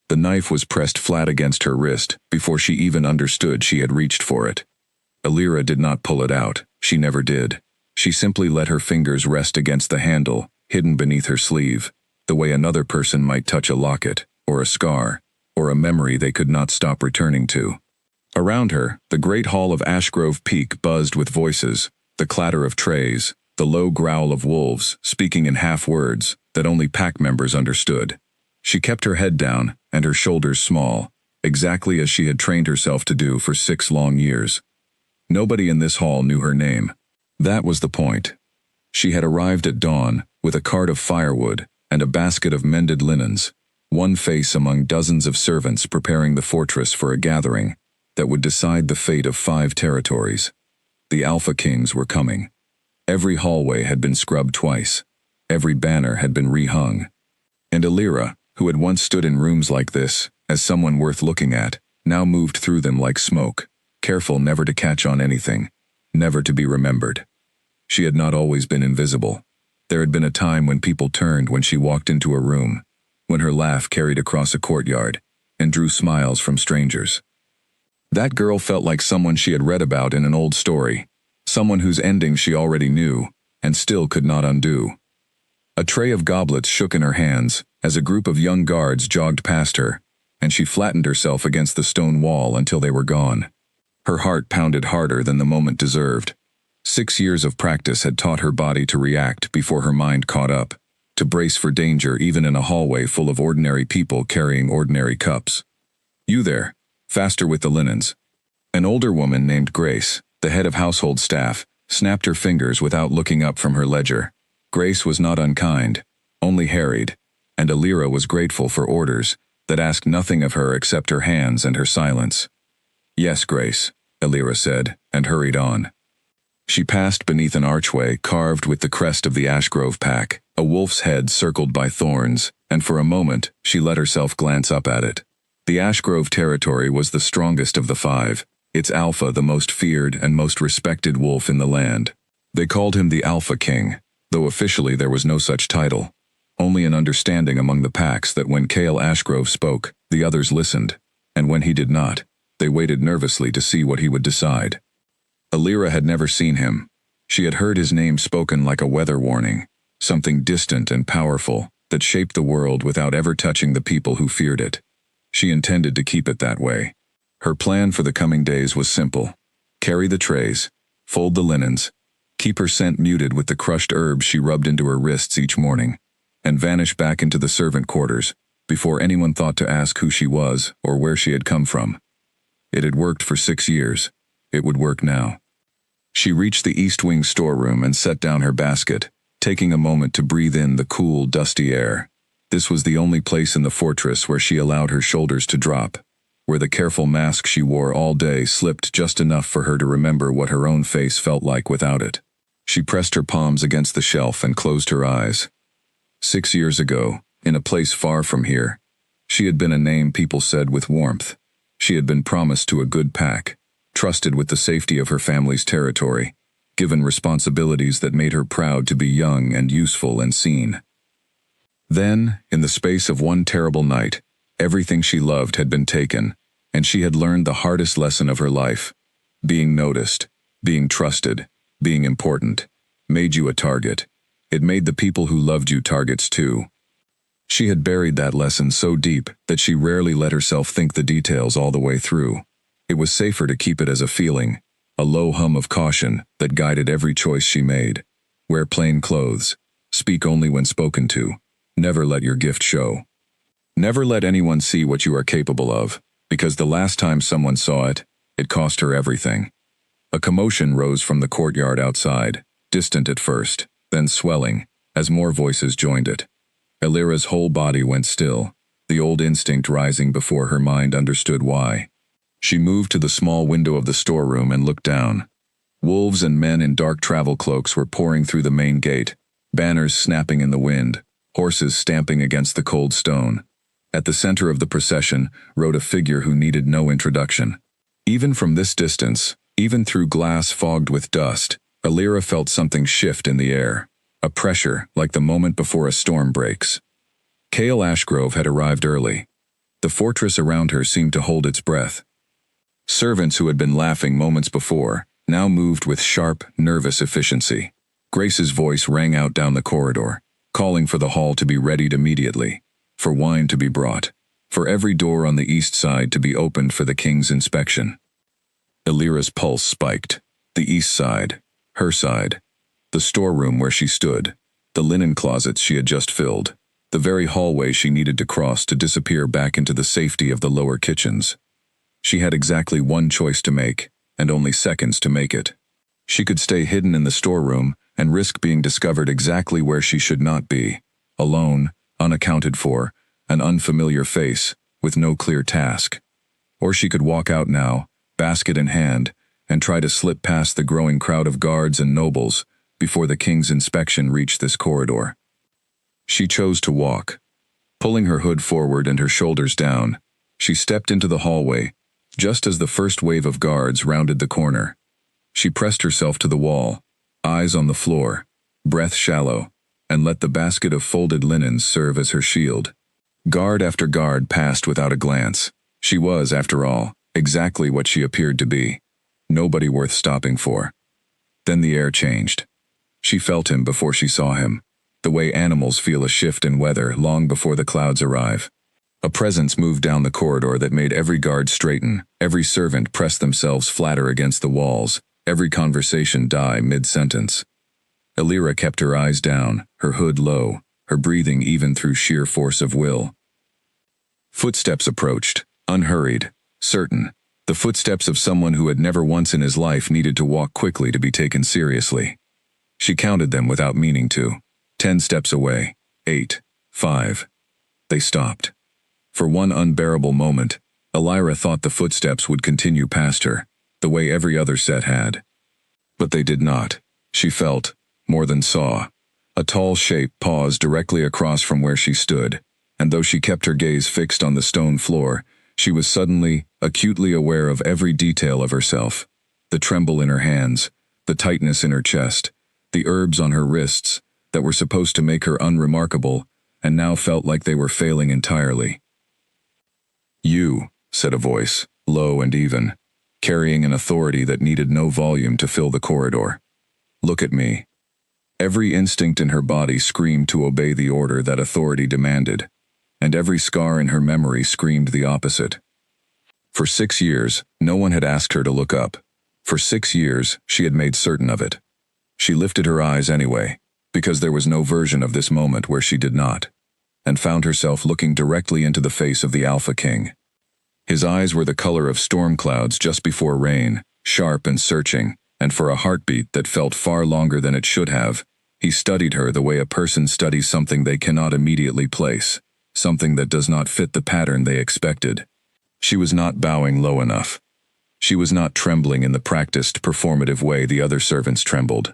The knife was pressed flat against her wrist before she even understood she had reached for it. Alira did not pull it out. She never did. She simply let her fingers rest against the handle, hidden beneath her sleeve, the way another person might touch a locket, or a scar, or a memory they could not stop returning to. Around her, the great hall of Ashgrove Peak buzzed with voices, the clatter of trays, the low growl of wolves speaking in half-words that only pack members understood. She kept her head down and her shoulders small, exactly as she had trained herself to do for 6 long years. Nobody in this hall knew her name. That was the point. She had arrived at dawn with a cart of firewood and a basket of mended linens, one face among dozens of servants preparing the fortress for a gathering that would decide the fate of 5 territories. The Alpha Kings were coming. Every hallway had been scrubbed twice. Every banner had been rehung. And Alira, who had once stood in rooms like this, as someone worth looking at, now moved through them like smoke, careful never to catch on anything, never to be remembered. She had not always been invisible. There had been a time when people turned when she walked into a room, when her laugh carried across a courtyard, and drew smiles from strangers. That girl felt like someone she had read about in an old story, someone whose ending she already knew, and still could not undo. A tray of goblets shook in her hands as a group of young guards jogged past her, and she flattened herself against the stone wall until they were gone. Her heart pounded harder than the moment deserved. 6 years of practice had taught her body to react before her mind caught up, to brace for danger even in a hallway full of ordinary people carrying ordinary cups. "You there, faster with the linens." An older woman named Grace, the head of household staff, snapped her fingers without looking up from her ledger. Grace was not unkind, only harried, and Alira was grateful for orders that asked nothing of her except her hands and her silence. "Yes, Grace," Alira said, and hurried on. She passed beneath an archway carved with the crest of the Ashgrove pack, a wolf's head circled by thorns, and for a moment she let herself glance up at it. The Ashgrove territory was the strongest of the 5, its alpha the most feared and most respected wolf in the land. They called him the Alpha King, though officially there was no such title. Only an understanding among the packs that when Cale Ashgrove spoke, the others listened, and when he did not, they waited nervously to see what he would decide. Alira had never seen him. She had heard his name spoken like a weather warning, something distant and powerful that shaped the world without ever touching the people who feared it. She intended to keep it that way. Her plan for the coming days was simple: carry the trays, fold the linens, keep her scent muted with the crushed herbs she rubbed into her wrists each morning, and vanish back into the servant quarters before anyone thought to ask who she was or where she had come from. It had worked for 6 years. It would work now. She reached the East Wing storeroom and set down her basket, taking a moment to breathe in the cool, dusty air. This was the only place in the fortress where she allowed her shoulders to drop, where the careful mask she wore all day slipped just enough for her to remember what her own face felt like without it. She pressed her palms against the shelf and closed her eyes. 6 years ago, in a place far from here, she had been a name people said with warmth. She had been promised to a good pack, trusted with the safety of her family's territory, given responsibilities that made her proud to be young and useful and seen. Then, in the space of one terrible night, everything she loved had been taken, and she had learned the hardest lesson of her life. Being noticed, being trusted, being important, made you a target. It made the people who loved you targets too. She had buried that lesson so deep that she rarely let herself think the details all the way through. It was safer to keep it as a feeling, a low hum of caution that guided every choice she made. Wear plain clothes. Speak only when spoken to. Never let your gift show. Never let anyone see what you are capable of, because the last time someone saw it, it cost her everything. A commotion rose from the courtyard outside, distant at first, then swelling, as more voices joined it. Alira's whole body went still, the old instinct rising before her mind understood why. She moved to the small window of the storeroom and looked down. Wolves and men in dark travel cloaks were pouring through the main gate, banners snapping in the wind, horses stamping against the cold stone. At the center of the procession rode a figure who needed no introduction. Even from this distance, even through glass fogged with dust, Alira felt something shift in the air, a pressure like the moment before a storm breaks. Cale Ashgrove had arrived early. The fortress around her seemed to hold its breath. Servants who had been laughing moments before now moved with sharp, nervous efficiency. Grace's voice rang out down the corridor, calling for the hall to be readied immediately, for wine to be brought, for every door on the east side to be opened for the king's inspection. Elira's pulse spiked. The east side, her side, the storeroom where she stood, the linen closets she had just filled, the very hallway she needed to cross to disappear back into the safety of the lower kitchens. She had exactly one choice to make, and only seconds to make it. She could stay hidden in the storeroom and risk being discovered exactly where she should not be, alone, unaccounted for, an unfamiliar face, with no clear task. Or she could walk out now, basket in hand, and try to slip past the growing crowd of guards and nobles before the king's inspection reached this corridor. She chose to walk. Pulling her hood forward and her shoulders down, she stepped into the hallway, just as the first wave of guards rounded the corner. She pressed herself to the wall, eyes on the floor, breath shallow, and let the basket of folded linens serve as her shield. Guard after guard passed without a glance. She was, after all, exactly what she appeared to be. Nobody worth stopping for. Then the air changed. She felt him before she saw him, the way animals feel a shift in weather long before the clouds arrive. A presence moved down the corridor that made every guard straighten, every servant press themselves flatter against the walls, every conversation die mid-sentence. Elira kept her eyes down, her hood low, her breathing even through sheer force of will. Footsteps approached, unhurried, certain, the footsteps of someone who had never once in his life needed to walk quickly to be taken seriously. She counted them without meaning to. 10 steps away, 8, 5. They stopped. For one unbearable moment, Elira thought the footsteps would continue past her, the way every other set had. But they did not. She felt, more than saw, a tall shape pause directly across from where she stood, and though she kept her gaze fixed on the stone floor, she was suddenly, acutely aware of every detail of herself. The tremble in her hands, the tightness in her chest, the herbs on her wrists that were supposed to make her unremarkable and now felt like they were failing entirely. "You," said a voice, low and even, carrying an authority that needed no volume to fill the corridor. "Look at me." Every instinct in her body screamed to obey the order that authority demanded, and every scar in her memory screamed the opposite. For 6 years, no one had asked her to look up. For 6 years, she had made certain of it. She lifted her eyes anyway, because there was no version of this moment where she did not, and found herself looking directly into the face of the Alpha King. His eyes were the color of storm clouds just before rain, sharp and searching, and for a heartbeat that felt far longer than it should have, he studied her the way a person studies something they cannot immediately place, something that does not fit the pattern they expected. She was not bowing low enough. She was not trembling in the practiced, performative way the other servants trembled.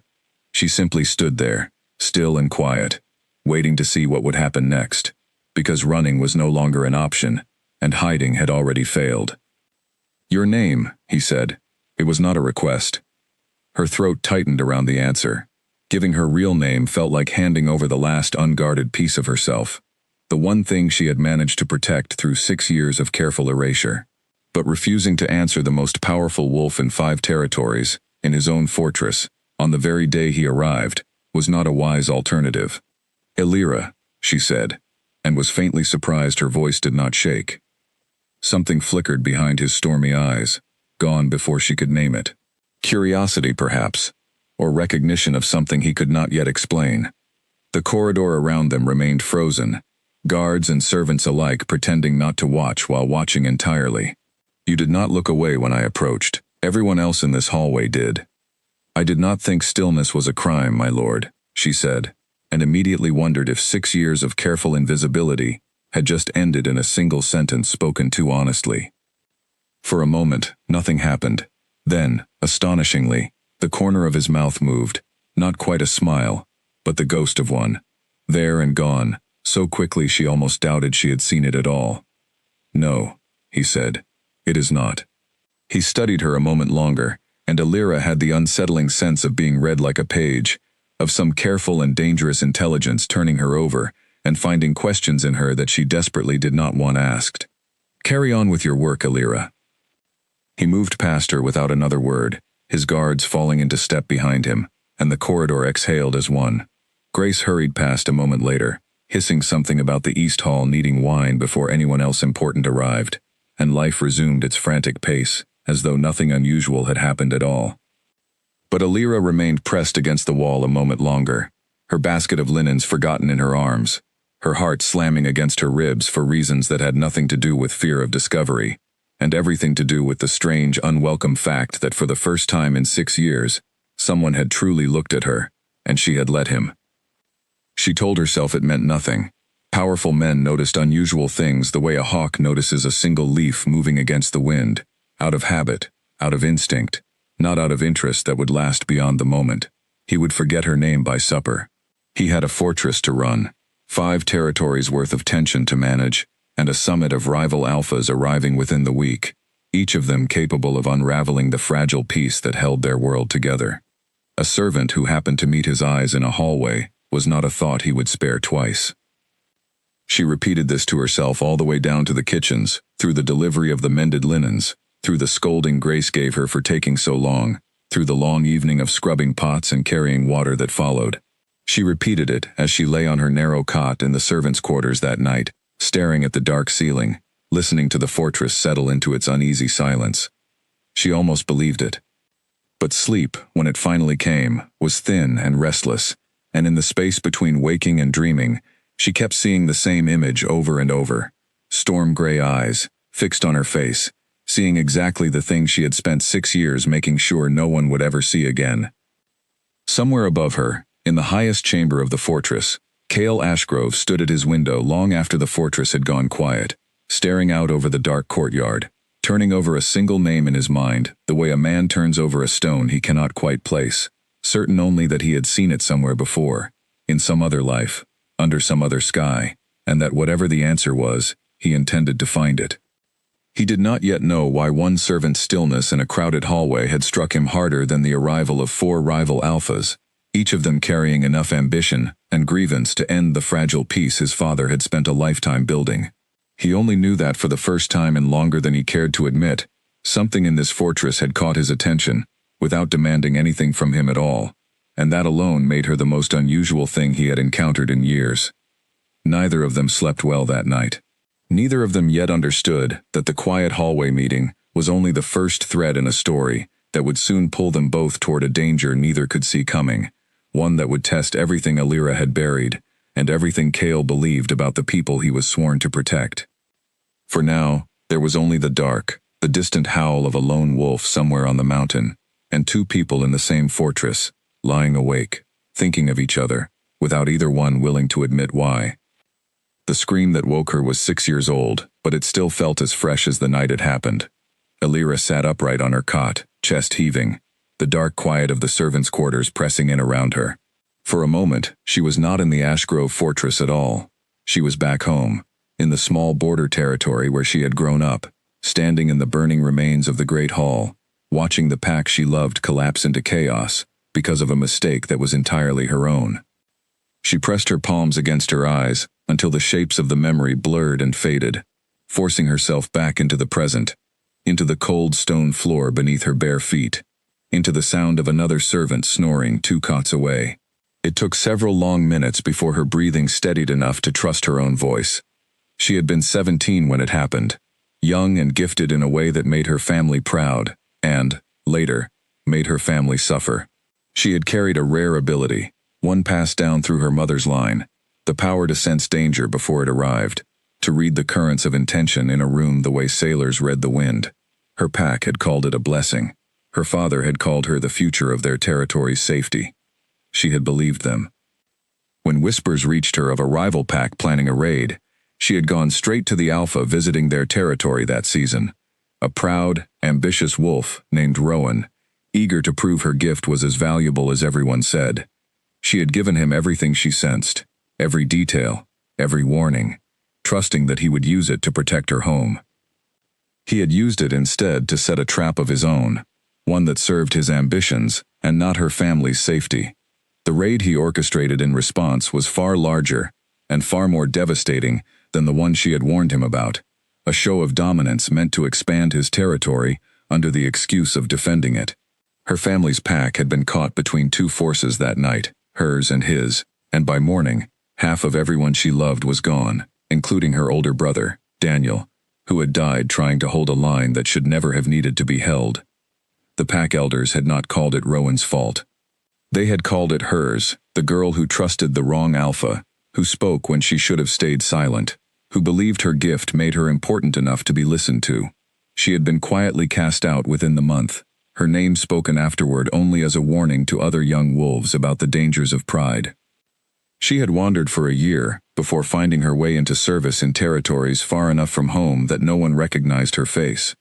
She simply stood there, still and quiet, waiting to see what would happen next, because running was no longer an option, and hiding had already failed. "Your name," he said. It was not a request. Her throat tightened around the answer. Giving her real name felt like handing over the last unguarded piece of herself, the one thing she had managed to protect through 6 years of careful erasure. But refusing to answer the most powerful wolf in 5 territories, in his own fortress, on the very day he arrived, was not a wise alternative. "Elira," she said, and was faintly surprised her voice did not shake. Something flickered behind his stormy eyes, gone before she could name it. Curiosity, perhaps, or recognition of something he could not yet explain. The corridor around them remained frozen, guards and servants alike pretending not to watch while watching entirely. "You did not look away when I approached. Everyone else in this hallway did." "I did not think stillness was a crime, my lord," she said, and immediately wondered if 6 years of careful invisibility had just ended in a single sentence spoken too honestly. For a moment, nothing happened. Then, astonishingly, the corner of his mouth moved, not quite a smile, but the ghost of one. There and gone, so quickly she almost doubted she had seen it at all. "No," he said, "it is not." He studied her a moment longer, and Elira had the unsettling sense of being read like a page, of some careful and dangerous intelligence turning her over and finding questions in her that she desperately did not want asked. Carry on with your work, Alira. He moved past her without another word, his guards falling into step behind him, and the corridor exhaled as one. Grace hurried past a moment later, hissing something about the East Hall needing wine before anyone else important arrived, and life resumed its frantic pace, as though nothing unusual had happened at all. But Alira remained pressed against the wall a moment longer, her basket of linens forgotten in her arms, her heart slamming against her ribs for reasons that had nothing to do with fear of discovery, and everything to do with the strange, unwelcome fact that for the first time in 6 years, someone had truly looked at her, and she had let him. She told herself it meant nothing. Powerful men noticed unusual things the way a hawk notices a single leaf moving against the wind, out of habit, out of instinct, not out of interest that would last beyond the moment. He would forget her name by supper. He had a fortress to run, 5 territories worth of tension to manage, and a summit of rival alphas arriving within the week, each of them capable of unraveling the fragile piece that held their world together. A servant who happened to meet his eyes in a hallway was not a thought he would spare twice. She repeated this to herself all the way down to the kitchens, through the delivery of the mended linens, through the scolding Grace gave her for taking so long, through the long evening of scrubbing pots and carrying water that followed. She repeated it as she lay on her narrow cot in the servants' quarters that night, staring at the dark ceiling, listening to the fortress settle into its uneasy silence. She almost believed it. But sleep, when it finally came, was thin and restless, and in the space between waking and dreaming, she kept seeing the same image over and over. Storm-gray eyes, fixed on her face, seeing exactly the thing she had spent 6 years making sure no one would ever see again. Somewhere above her, in the highest chamber of the fortress, Cale Ashgrove stood at his window long after the fortress had gone quiet, staring out over the dark courtyard, turning over a single name in his mind, the way a man turns over a stone he cannot quite place, certain only that he had seen it somewhere before, in some other life, under some other sky, and that whatever the answer was, he intended to find it. He did not yet know why one servant's stillness in a crowded hallway had struck him harder than the arrival of 4 rival alphas, each of them carrying enough ambition and grievance to end the fragile peace his father had spent a lifetime building. He only knew that for the first time and longer than he cared to admit, something in this fortress had caught his attention, without demanding anything from him at all, and that alone made her the most unusual thing he had encountered in years. Neither of them slept well that night. Neither of them yet understood that the quiet hallway meeting was only the first thread in a story that would soon pull them both toward a danger neither could see coming, one that would test everything Alira had buried, and everything Cale believed about the people he was sworn to protect. For now, there was only the dark, the distant howl of a lone wolf somewhere on the mountain, and 2 people in the same fortress, lying awake, thinking of each other, without either one willing to admit why. The scream that woke her was 6 years old, but it still felt as fresh as the night it happened. Alira sat upright on her cot, chest heaving, the dark quiet of the servants' quarters pressing in around her. For a moment, she was not in the Ashgrove fortress at all. She was back home, in the small border territory where she had grown up, standing in the burning remains of the Great Hall, watching the pack she loved collapse into chaos because of a mistake that was entirely her own. She pressed her palms against her eyes until the shapes of the memory blurred and faded, forcing herself back into the present, into the cold stone floor beneath her bare feet, into the sound of another servant snoring 2 cots away. It took several long minutes before her breathing steadied enough to trust her own voice. She had been 17 when it happened, young and gifted in a way that made her family proud, and, later, made her family suffer. She had carried a rare ability, one passed down through her mother's line, the power to sense danger before it arrived, to read the currents of intention in a room the way sailors read the wind. Her pack had called it a blessing. Her father had called her the future of their territory's safety. She had believed them. When whispers reached her of a rival pack planning a raid, she had gone straight to the Alpha visiting their territory that season. A proud, ambitious wolf named Rowan, eager to prove her gift was as valuable as everyone said. She had given him everything she sensed, every detail, every warning, trusting that he would use it to protect her home. He had used it instead to set a trap of his own, one that served his ambitions and not her family's safety. The raid he orchestrated in response was far larger and far more devastating than the one she had warned him about, a show of dominance meant to expand his territory under the excuse of defending it. Her family's pack had been caught between two forces that night, hers and his, and by morning, half of everyone she loved was gone, including her older brother, Daniel, who had died trying to hold a line that should never have needed to be held. The pack elders had not called it Rowan's fault. They had called it hers, the girl who trusted the wrong alpha, who spoke when she should have stayed silent, who believed her gift made her important enough to be listened to. She had been quietly cast out within the month, her name spoken afterward only as a warning to other young wolves about the dangers of pride. She had wandered for a year, before finding her way into service in territories far enough from home that no one recognized her face.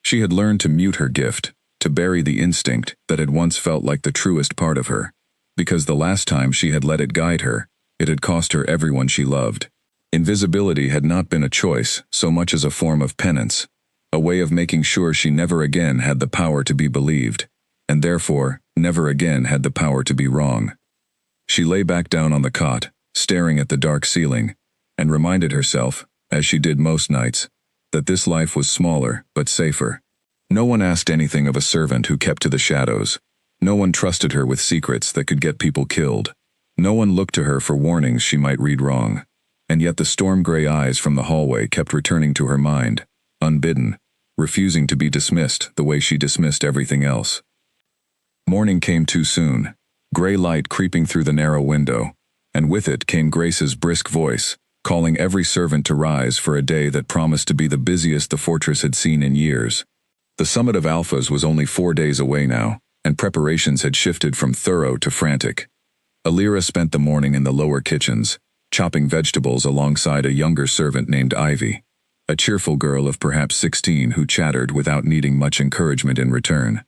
She had learned to mute her gift, to bury the instinct that had once felt like the truest part of her, because the last time she had let it guide her, it had cost her everyone she loved. Invisibility had not been a choice so much as a form of penance, a way of making sure she never again had the power to be believed, and therefore never again had the power to be wrong. She lay back down on the cot, staring at the dark ceiling, and reminded herself, as she did most nights, that this life was smaller but safer. No one asked anything of a servant who kept to the shadows. No one trusted her with secrets that could get people killed. No one looked to her for warnings she might read wrong. And yet the storm-gray eyes from the hallway kept returning to her mind, unbidden, refusing to be dismissed the way she dismissed everything else. Morning came too soon, gray light creeping through the narrow window, and with it came Grace's brisk voice, calling every servant to rise for a day that promised to be the busiest the fortress had seen in years. The summit of Alphas was only 4 days away now, and preparations had shifted from thorough to frantic. Alira spent the morning in the lower kitchens, chopping vegetables alongside a younger servant named Ivy, a cheerful girl of perhaps 16 who chattered without needing much encouragement in return.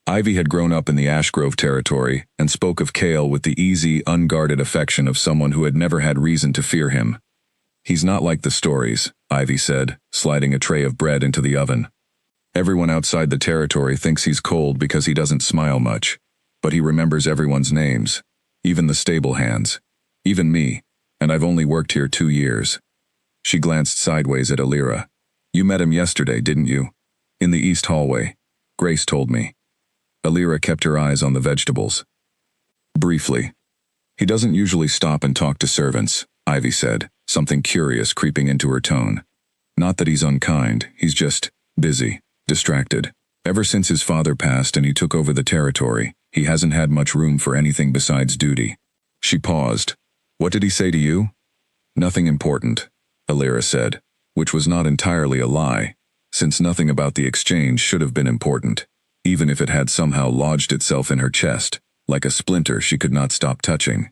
Ivy had grown up in the Ashgrove territory and spoke of Cale with the easy, unguarded affection of someone who had never had reason to fear him. "He's not like the stories," Ivy said, sliding a tray of bread into the oven. "Everyone outside the territory thinks he's cold because he doesn't smile much, but he remembers everyone's names, even the stable hands, even me, and I've only worked here 2 years. She glanced sideways at Alira. "You met him yesterday, didn't you? In the east hallway. Grace told me." Alira kept her eyes on the vegetables. "Briefly. He doesn't usually stop and talk to servants," Ivy said, something curious creeping into her tone. "Not that he's unkind, he's just busy, distracted. Ever since his father passed and he took over the territory, he hasn't had much room for anything besides duty." She paused. "What did he say to you?" "Nothing important," Alira said, which was not entirely a lie, since nothing about the exchange should have been important, even if it had somehow lodged itself in her chest, like a splinter she could not stop touching.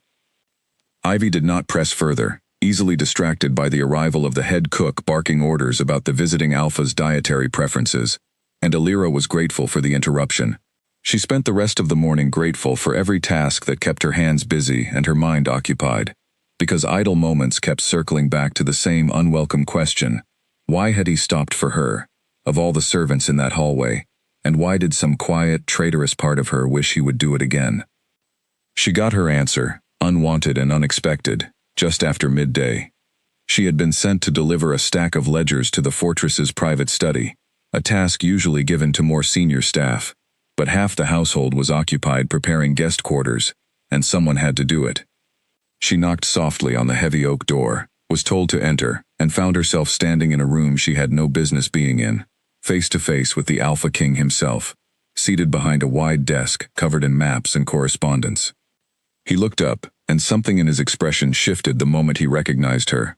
Ivy did not press further, easily distracted by the arrival of the head cook barking orders about the visiting Alpha's dietary preferences, and Alira was grateful for the interruption. She spent the rest of the morning grateful for every task that kept her hands busy and her mind occupied, because idle moments kept circling back to the same unwelcome question: why had he stopped for her, of all the servants in that hallway, and why did some quiet, traitorous part of her wish he would do it again? She got her answer, unwanted and unexpected, just after midday. She had been sent to deliver a stack of ledgers to the fortress's private study, a task usually given to more senior staff, but half the household was occupied preparing guest quarters, and someone had to do it. She knocked softly on the heavy oak door, was told to enter, and found herself standing in a room she had no business being in, face to face with the Alpha King himself, seated behind a wide desk covered in maps and correspondence. He looked up, and something in his expression shifted the moment he recognized her.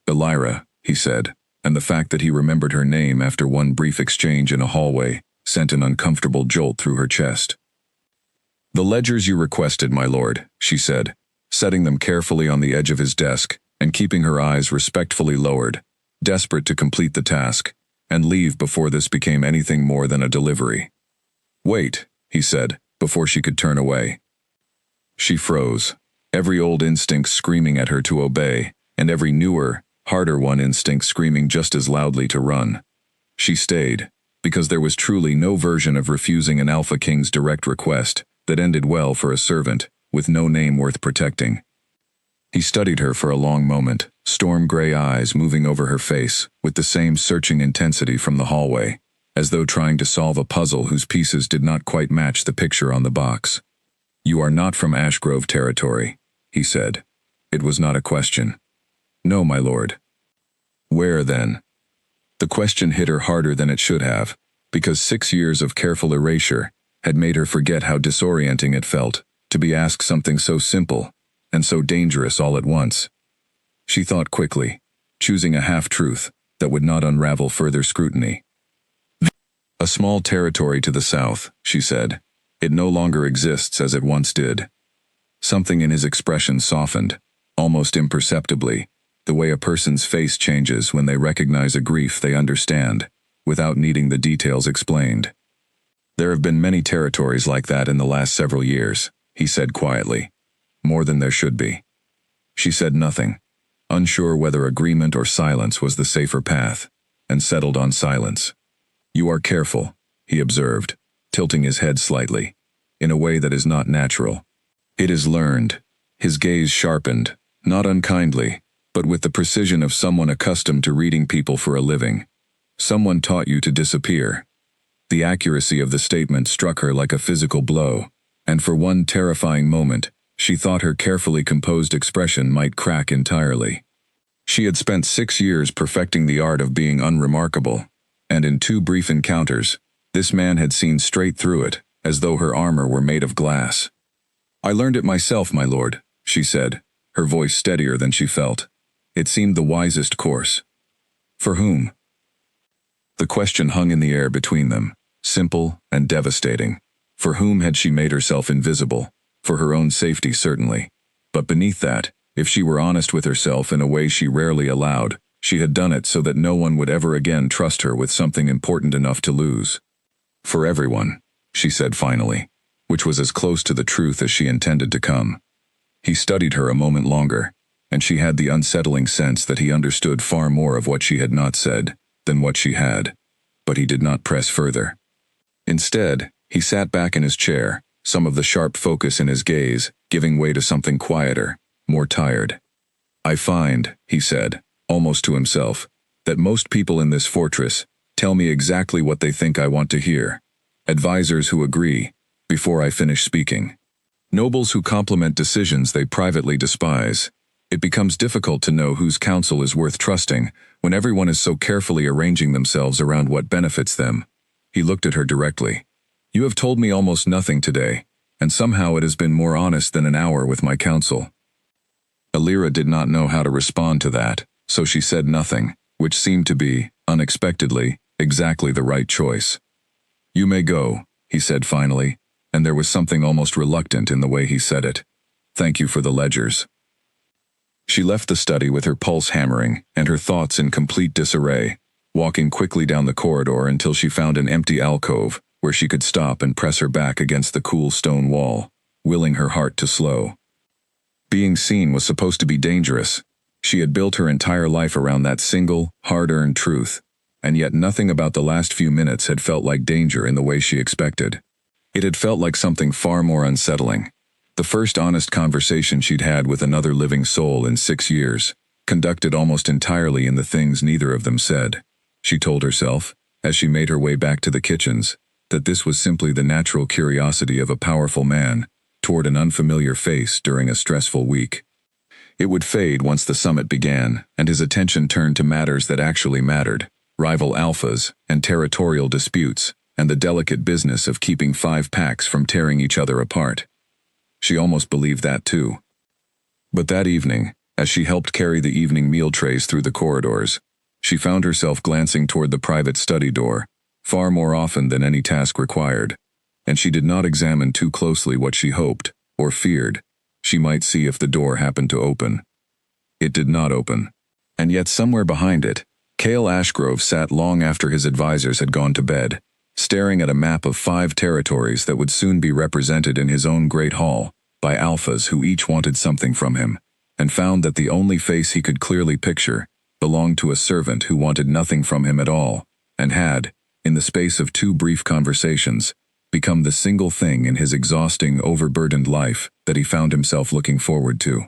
"Alira," he said, and the fact that he remembered her name after one brief exchange in a hallway sent an uncomfortable jolt through her chest. "The ledgers you requested, my lord," she said, setting them carefully on the edge of his desk and keeping her eyes respectfully lowered, desperate to complete the task and leave before this became anything more than a delivery. "Wait," he said, before she could turn away. She froze, every old instinct screaming at her to obey, and every newer, harder one instinct screaming just as loudly to run. She stayed, because there was truly no version of refusing an Alpha King's direct request that ended well for a servant with no name worth protecting. He studied her for a long moment, storm gray eyes moving over her face with the same searching intensity from the hallway, as though trying to solve a puzzle whose pieces did not quite match the picture on the box. "You are not from Ashgrove territory," he said. It was not a question. "No, my lord." "Where, then?" The question hit her harder than it should have, because 6 years of careful erasure had made her forget how disorienting it felt to be asked something so simple and so dangerous all at once. She thought quickly, choosing a half-truth that would not unravel further scrutiny. "A small territory to the south," she said. "It no longer exists as it once did." Something in his expression softened, almost imperceptibly, the way a person's face changes when they recognize a grief they understand, without needing the details explained. "There have been many territories like that in the last several years," he said quietly. "More than there should be." She said nothing, unsure whether agreement or silence was the safer path, and settled on silence. "You are careful," he observed, tilting his head slightly, in a way that is not natural. "It is learned." His gaze sharpened, not unkindly, but with the precision of someone accustomed to reading people for a living. "Someone taught you to disappear." The accuracy of the statement struck her like a physical blow, and for one terrifying moment, she thought her carefully composed expression might crack entirely. She had spent 6 years perfecting the art of being unremarkable, and in 2 brief encounters, this man had seen straight through it, as though her armor were made of glass. "I learned it myself, my lord," she said, her voice steadier than she felt. It seemed the wisest course. "For whom?" The question hung in the air between them, simple and devastating. For whom had she made herself invisible? For her own safety, certainly. But beneath that, if she were honest with herself in a way she rarely allowed, she had done it so that no one would ever again trust her with something important enough to lose. "For everyone," she said finally, which was as close to the truth as she intended to come. He studied her a moment longer, and she had the unsettling sense that he understood far more of what she had not said than what she had. But he did not press further. Instead, he sat back in his chair, some of the sharp focus in his gaze giving way to something quieter, more tired. "I find," he said, almost to himself, "that most people in this fortress tell me exactly what they think I want to hear. Advisors who agree, before I finish speaking. Nobles who compliment decisions they privately despise. It becomes difficult to know whose counsel is worth trusting when everyone is so carefully arranging themselves around what benefits them." He looked at her directly. "You have told me almost nothing today, and somehow it has been more honest than an hour with my counsel." Alira did not know how to respond to that, so she said nothing, which seemed to be, unexpectedly, exactly the right choice. "You may go," he said finally, and there was something almost reluctant in the way he said it. "Thank you for the ledgers." She left the study with her pulse hammering and her thoughts in complete disarray, walking quickly down the corridor until she found an empty alcove where she could stop and press her back against the cool stone wall, willing her heart to slow. Being seen was supposed to be dangerous. She had built her entire life around that single, hard-earned truth, and yet nothing about the last few minutes had felt like danger in the way she expected. It had felt like something far more unsettling. The first honest conversation she'd had with another living soul in 6 years, conducted almost entirely in the things neither of them said. She told herself, as she made her way back to the kitchens, that this was simply the natural curiosity of a powerful man toward an unfamiliar face during a stressful week. It would fade once the summit began, and his attention turned to matters that actually mattered, rival alphas and territorial disputes, and the delicate business of keeping 5 packs from tearing each other apart. She almost believed that too. But that evening, as she helped carry the evening meal trays through the corridors, she found herself glancing toward the private study door, far more often than any task required, and she did not examine too closely what she hoped, or feared, she might see if the door happened to open. It did not open. And yet somewhere behind it, Cale Ashgrove sat long after his advisors had gone to bed, staring at a map of 5 territories that would soon be represented in his own great hall by alphas who each wanted something from him, and found that the only face he could clearly picture belonged to a servant who wanted nothing from him at all, and had, in the space of 2 brief conversations, become the single thing in his exhausting, overburdened life that he found himself looking forward to.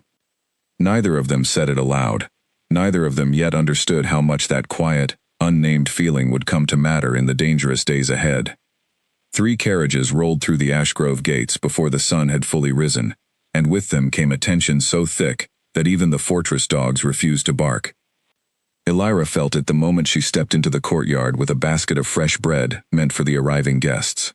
Neither of them said it aloud, Neither of them yet understood how much that quiet, unnamed feeling would come to matter in the dangerous days ahead. 3 carriages rolled through the Ashgrove gates before the sun had fully risen, and with them came a tension so thick that even the fortress dogs refused to bark. Elira felt it the moment she stepped into the courtyard with a basket of fresh bread meant for the arriving guests.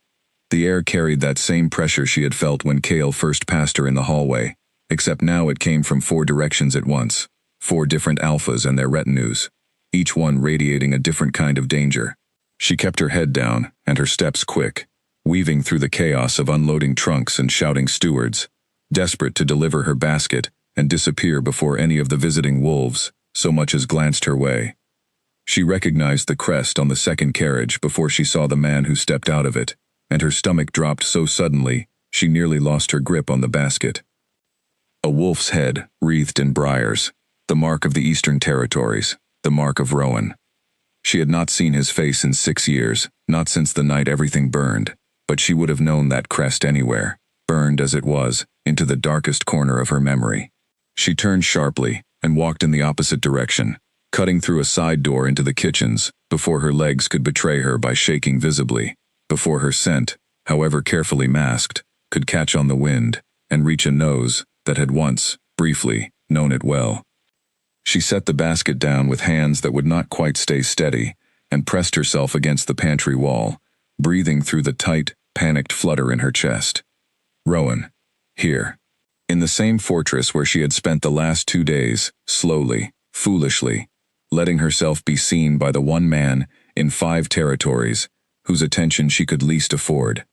The air carried that same pressure she had felt when Kale first passed her in the hallway, except now it came from 4 directions at once, 4 different alphas and their retinues, each one radiating a different kind of danger. She kept her head down and her steps quick, weaving through the chaos of unloading trunks and shouting stewards, desperate to deliver her basket and disappear before any of the visiting wolves so much as glanced her way. She recognized the crest on the second carriage before she saw the man who stepped out of it, and her stomach dropped so suddenly she nearly lost her grip on the basket. A wolf's head, wreathed in briars, the mark of the Eastern Territories, the mark of Rowan. She had not seen his face in 6 years, not since the night everything burned, but she would have known that crest anywhere, burned as it was, into the darkest corner of her memory. She turned sharply and walked in the opposite direction, cutting through a side door into the kitchens before her legs could betray her by shaking visibly, before her scent, however carefully masked, could catch on the wind and reach a nose that had once, briefly, known it well. She set the basket down with hands that would not quite stay steady and pressed herself against the pantry wall, breathing through the tight, panicked flutter in her chest. Rowan. Here. In the same fortress where she had spent the last 2 days, slowly, foolishly, letting herself be seen by the one man in 5 territories whose attention she could least afford.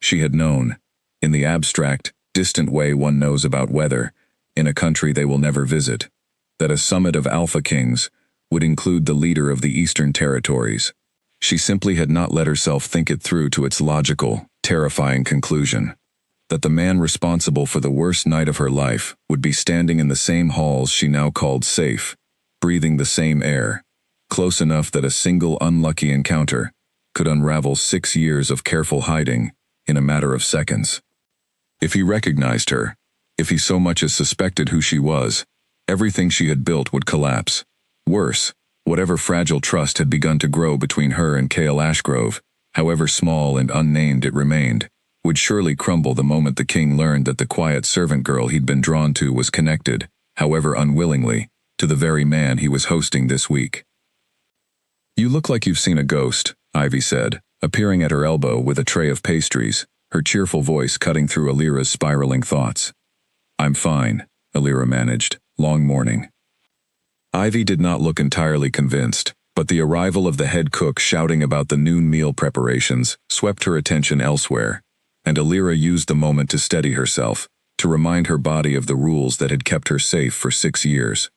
She had known, in the abstract, distant way one knows about weather, in a country they will never visit, that a summit of Alpha Kings would include the leader of the Eastern Territories. She simply had not let herself think it through to its logical, terrifying conclusion. That the man responsible for the worst night of her life would be standing in the same halls she now called safe, breathing the same air, close enough that a single unlucky encounter could unravel 6 years of careful hiding in a matter of seconds. If he recognized her, if he so much as suspected who she was, everything she had built would collapse. Worse, whatever fragile trust had begun to grow between her and Kale Ashgrove, however small and unnamed it remained, would surely crumble the moment the king learned that the quiet servant girl he'd been drawn to was connected, however unwillingly, to the very man he was hosting this week. "You look like you've seen a ghost," Ivy said, appearing at her elbow with a tray of pastries, her cheerful voice cutting through Elira's spiraling thoughts. "I'm fine," Elira managed. "Long morning." Ivy did not look entirely convinced, but the arrival of the head cook shouting about the noon meal preparations swept her attention elsewhere, and Elira used the moment to steady herself, to remind her body of the rules that had kept her safe for 6 years.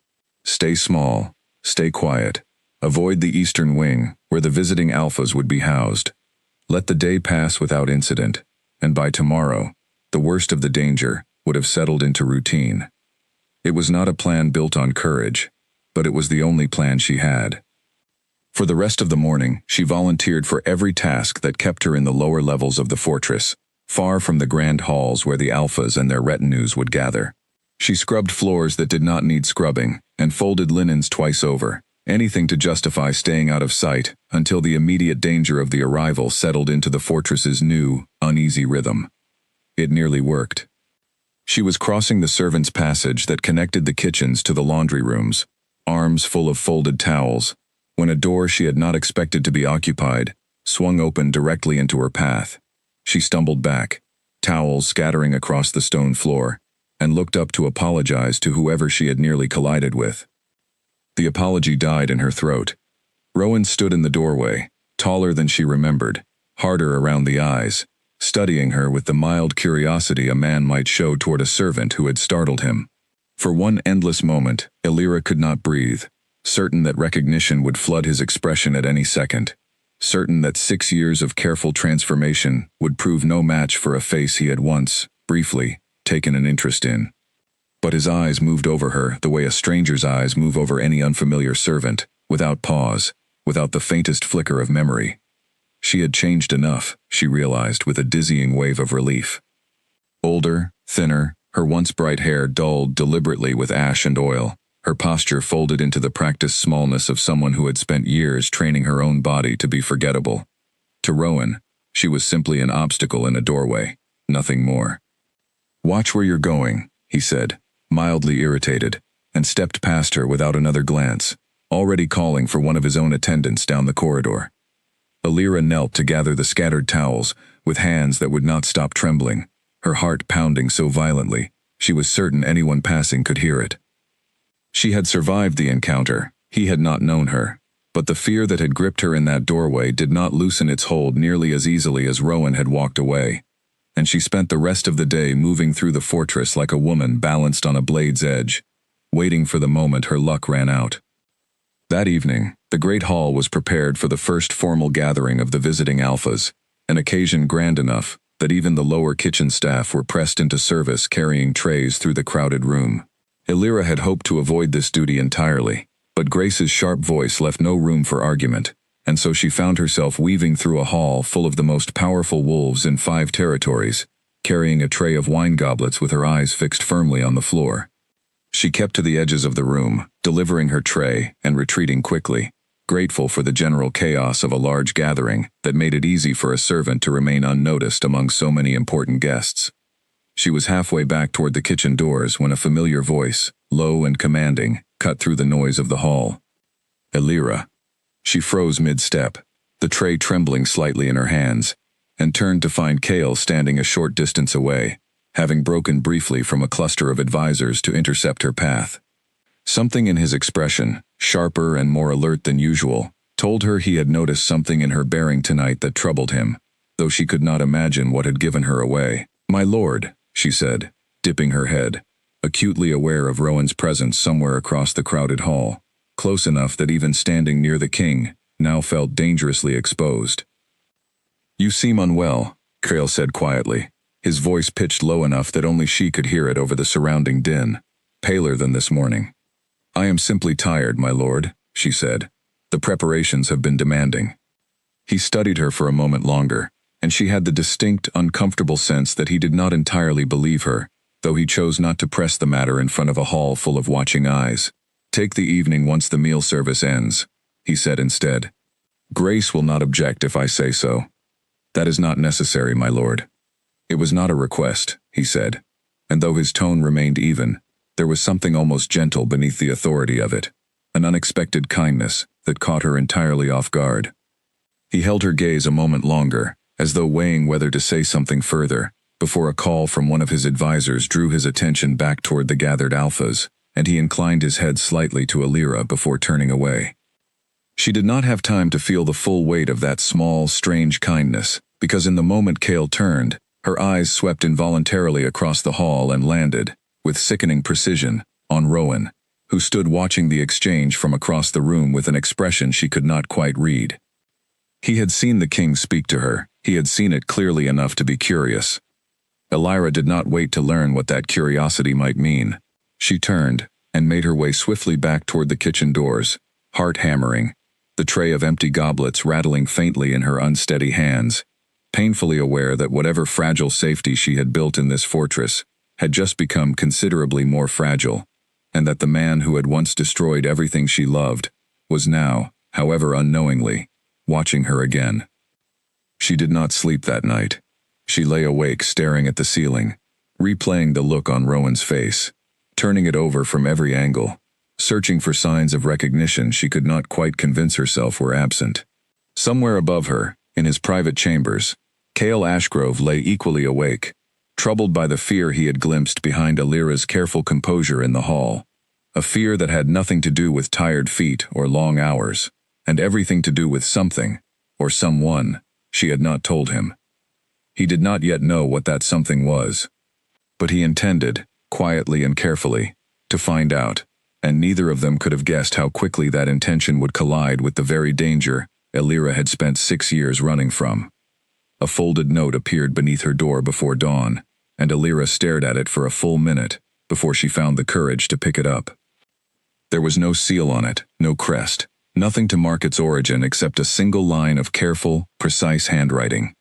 Stay small, stay quiet, avoid the eastern wing, where the visiting alphas would be housed. Let the day pass without incident, and by tomorrow, the worst of the danger would have settled into routine. It was not a plan built on courage, but it was the only plan she had. For the rest of the morning, she volunteered for every task that kept her in the lower levels of the fortress, far from the grand halls where the alphas and their retinues would gather. She scrubbed floors that did not need scrubbing, and folded linens twice over, anything to justify staying out of sight until the immediate danger of the arrival settled into the fortress's new, uneasy rhythm. It nearly worked. She was crossing the servants' passage that connected the kitchens to the laundry rooms, arms full of folded towels, when a door she had not expected to be occupied swung open directly into her path. She stumbled back, towels scattering across the stone floor, and looked up to apologize to whoever she had nearly collided with. The apology died in her throat. Rowan stood in the doorway, taller than she remembered, harder around the eyes, studying her with the mild curiosity a man might show toward a servant who had startled him. For one endless moment, Elira could not breathe, certain that recognition would flood his expression at any second, certain that 6 years of careful transformation would prove no match for a face he had once, briefly, taken an interest in. But his eyes moved over her the way a stranger's eyes move over any unfamiliar servant, without pause, without the faintest flicker of memory. She had changed enough, she realized with a dizzying wave of relief. Older, thinner, her once bright hair dulled deliberately with ash and oil, her posture folded into the practiced smallness of someone who had spent years training her own body to be forgettable. To Rowan, she was simply an obstacle in a doorway, nothing more. "Watch where you're going," he said, mildly irritated, and stepped past her without another glance, already calling for one of his own attendants down the corridor. Alira knelt to gather the scattered towels, with hands that would not stop trembling, her heart pounding so violently, she was certain anyone passing could hear it. She had survived the encounter, he had not known her, but the fear that had gripped her in that doorway did not loosen its hold nearly as easily as Rowan had walked away, and she spent the rest of the day moving through the fortress like a woman balanced on a blade's edge, waiting for the moment her luck ran out. That evening, the Great Hall was prepared for the first formal gathering of the visiting alphas, an occasion grand enough that even the lower kitchen staff were pressed into service carrying trays through the crowded room. Alira had hoped to avoid this duty entirely, but Grace's sharp voice left no room for argument, and so she found herself weaving through a hall full of the most powerful wolves in 5 territories, carrying a tray of wine goblets with her eyes fixed firmly on the floor. She kept to the edges of the room, delivering her tray and retreating quickly, grateful for the general chaos of a large gathering that made it easy for a servant to remain unnoticed among so many important guests. She was halfway back toward the kitchen doors when a familiar voice, low and commanding, cut through the noise of the hall. "Alira." She froze mid-step, the tray trembling slightly in her hands, and turned to find Cale standing a short distance away, having broken briefly from a cluster of advisors to intercept her path. Something in his expression, sharper and more alert than usual, told her he had noticed something in her bearing tonight that troubled him, though she could not imagine what had given her away. "My lord," she said, dipping her head, acutely aware of Rowan's presence somewhere across the crowded hall, close enough that even standing near the king now felt dangerously exposed. "You seem unwell," Cale said quietly, his voice pitched low enough that only she could hear it over the surrounding din, paler than this morning. "I am simply tired, my lord," she said. "The preparations have been demanding." He studied her for a moment longer, and she had the distinct, uncomfortable sense that he did not entirely believe her, though he chose not to press the matter in front of a hall full of watching eyes. "Take the evening once the meal service ends," he said instead. "Grace will not object if I say so." "That is not necessary, my lord." "It was not a request," he said, and though his tone remained even, there was something almost gentle beneath the authority of it, an unexpected kindness that caught her entirely off guard. He held her gaze a moment longer, as though weighing whether to say something further, before a call from one of his advisors drew his attention back toward the gathered alphas, and he inclined his head slightly to Alira before turning away. She did not have time to feel the full weight of that small, strange kindness, because in the moment Cale turned, her eyes swept involuntarily across the hall and landed, with sickening precision, on Rowan, who stood watching the exchange from across the room with an expression she could not quite read. He had seen the king speak to her, he had seen it clearly enough to be curious. Alira did not wait to learn what that curiosity might mean. She turned, and made her way swiftly back toward the kitchen doors, heart hammering, the tray of empty goblets rattling faintly in her unsteady hands, painfully aware that whatever fragile safety she had built in this fortress had just become considerably more fragile, and that the man who had once destroyed everything she loved was now, however unknowingly, watching her again. She did not sleep that night. She lay awake staring at the ceiling, replaying the look on Rowan's face, turning it over from every angle, searching for signs of recognition she could not quite convince herself were absent. Somewhere above her, in his private chambers, Cale Ashgrove lay equally awake, troubled by the fear he had glimpsed behind Alira's careful composure in the hall, a fear that had nothing to do with tired feet or long hours, and everything to do with something, or someone, she had not told him. He did not yet know what that something was, but he intended, quietly and carefully, to find out, and neither of them could have guessed how quickly that intention would collide with the very danger Alira had spent 6 years running from. A folded note appeared beneath her door before dawn, and Alira stared at it for a full minute before she found the courage to pick it up. There was no seal on it, no crest, nothing to mark its origin except a single line of careful, precise handwriting.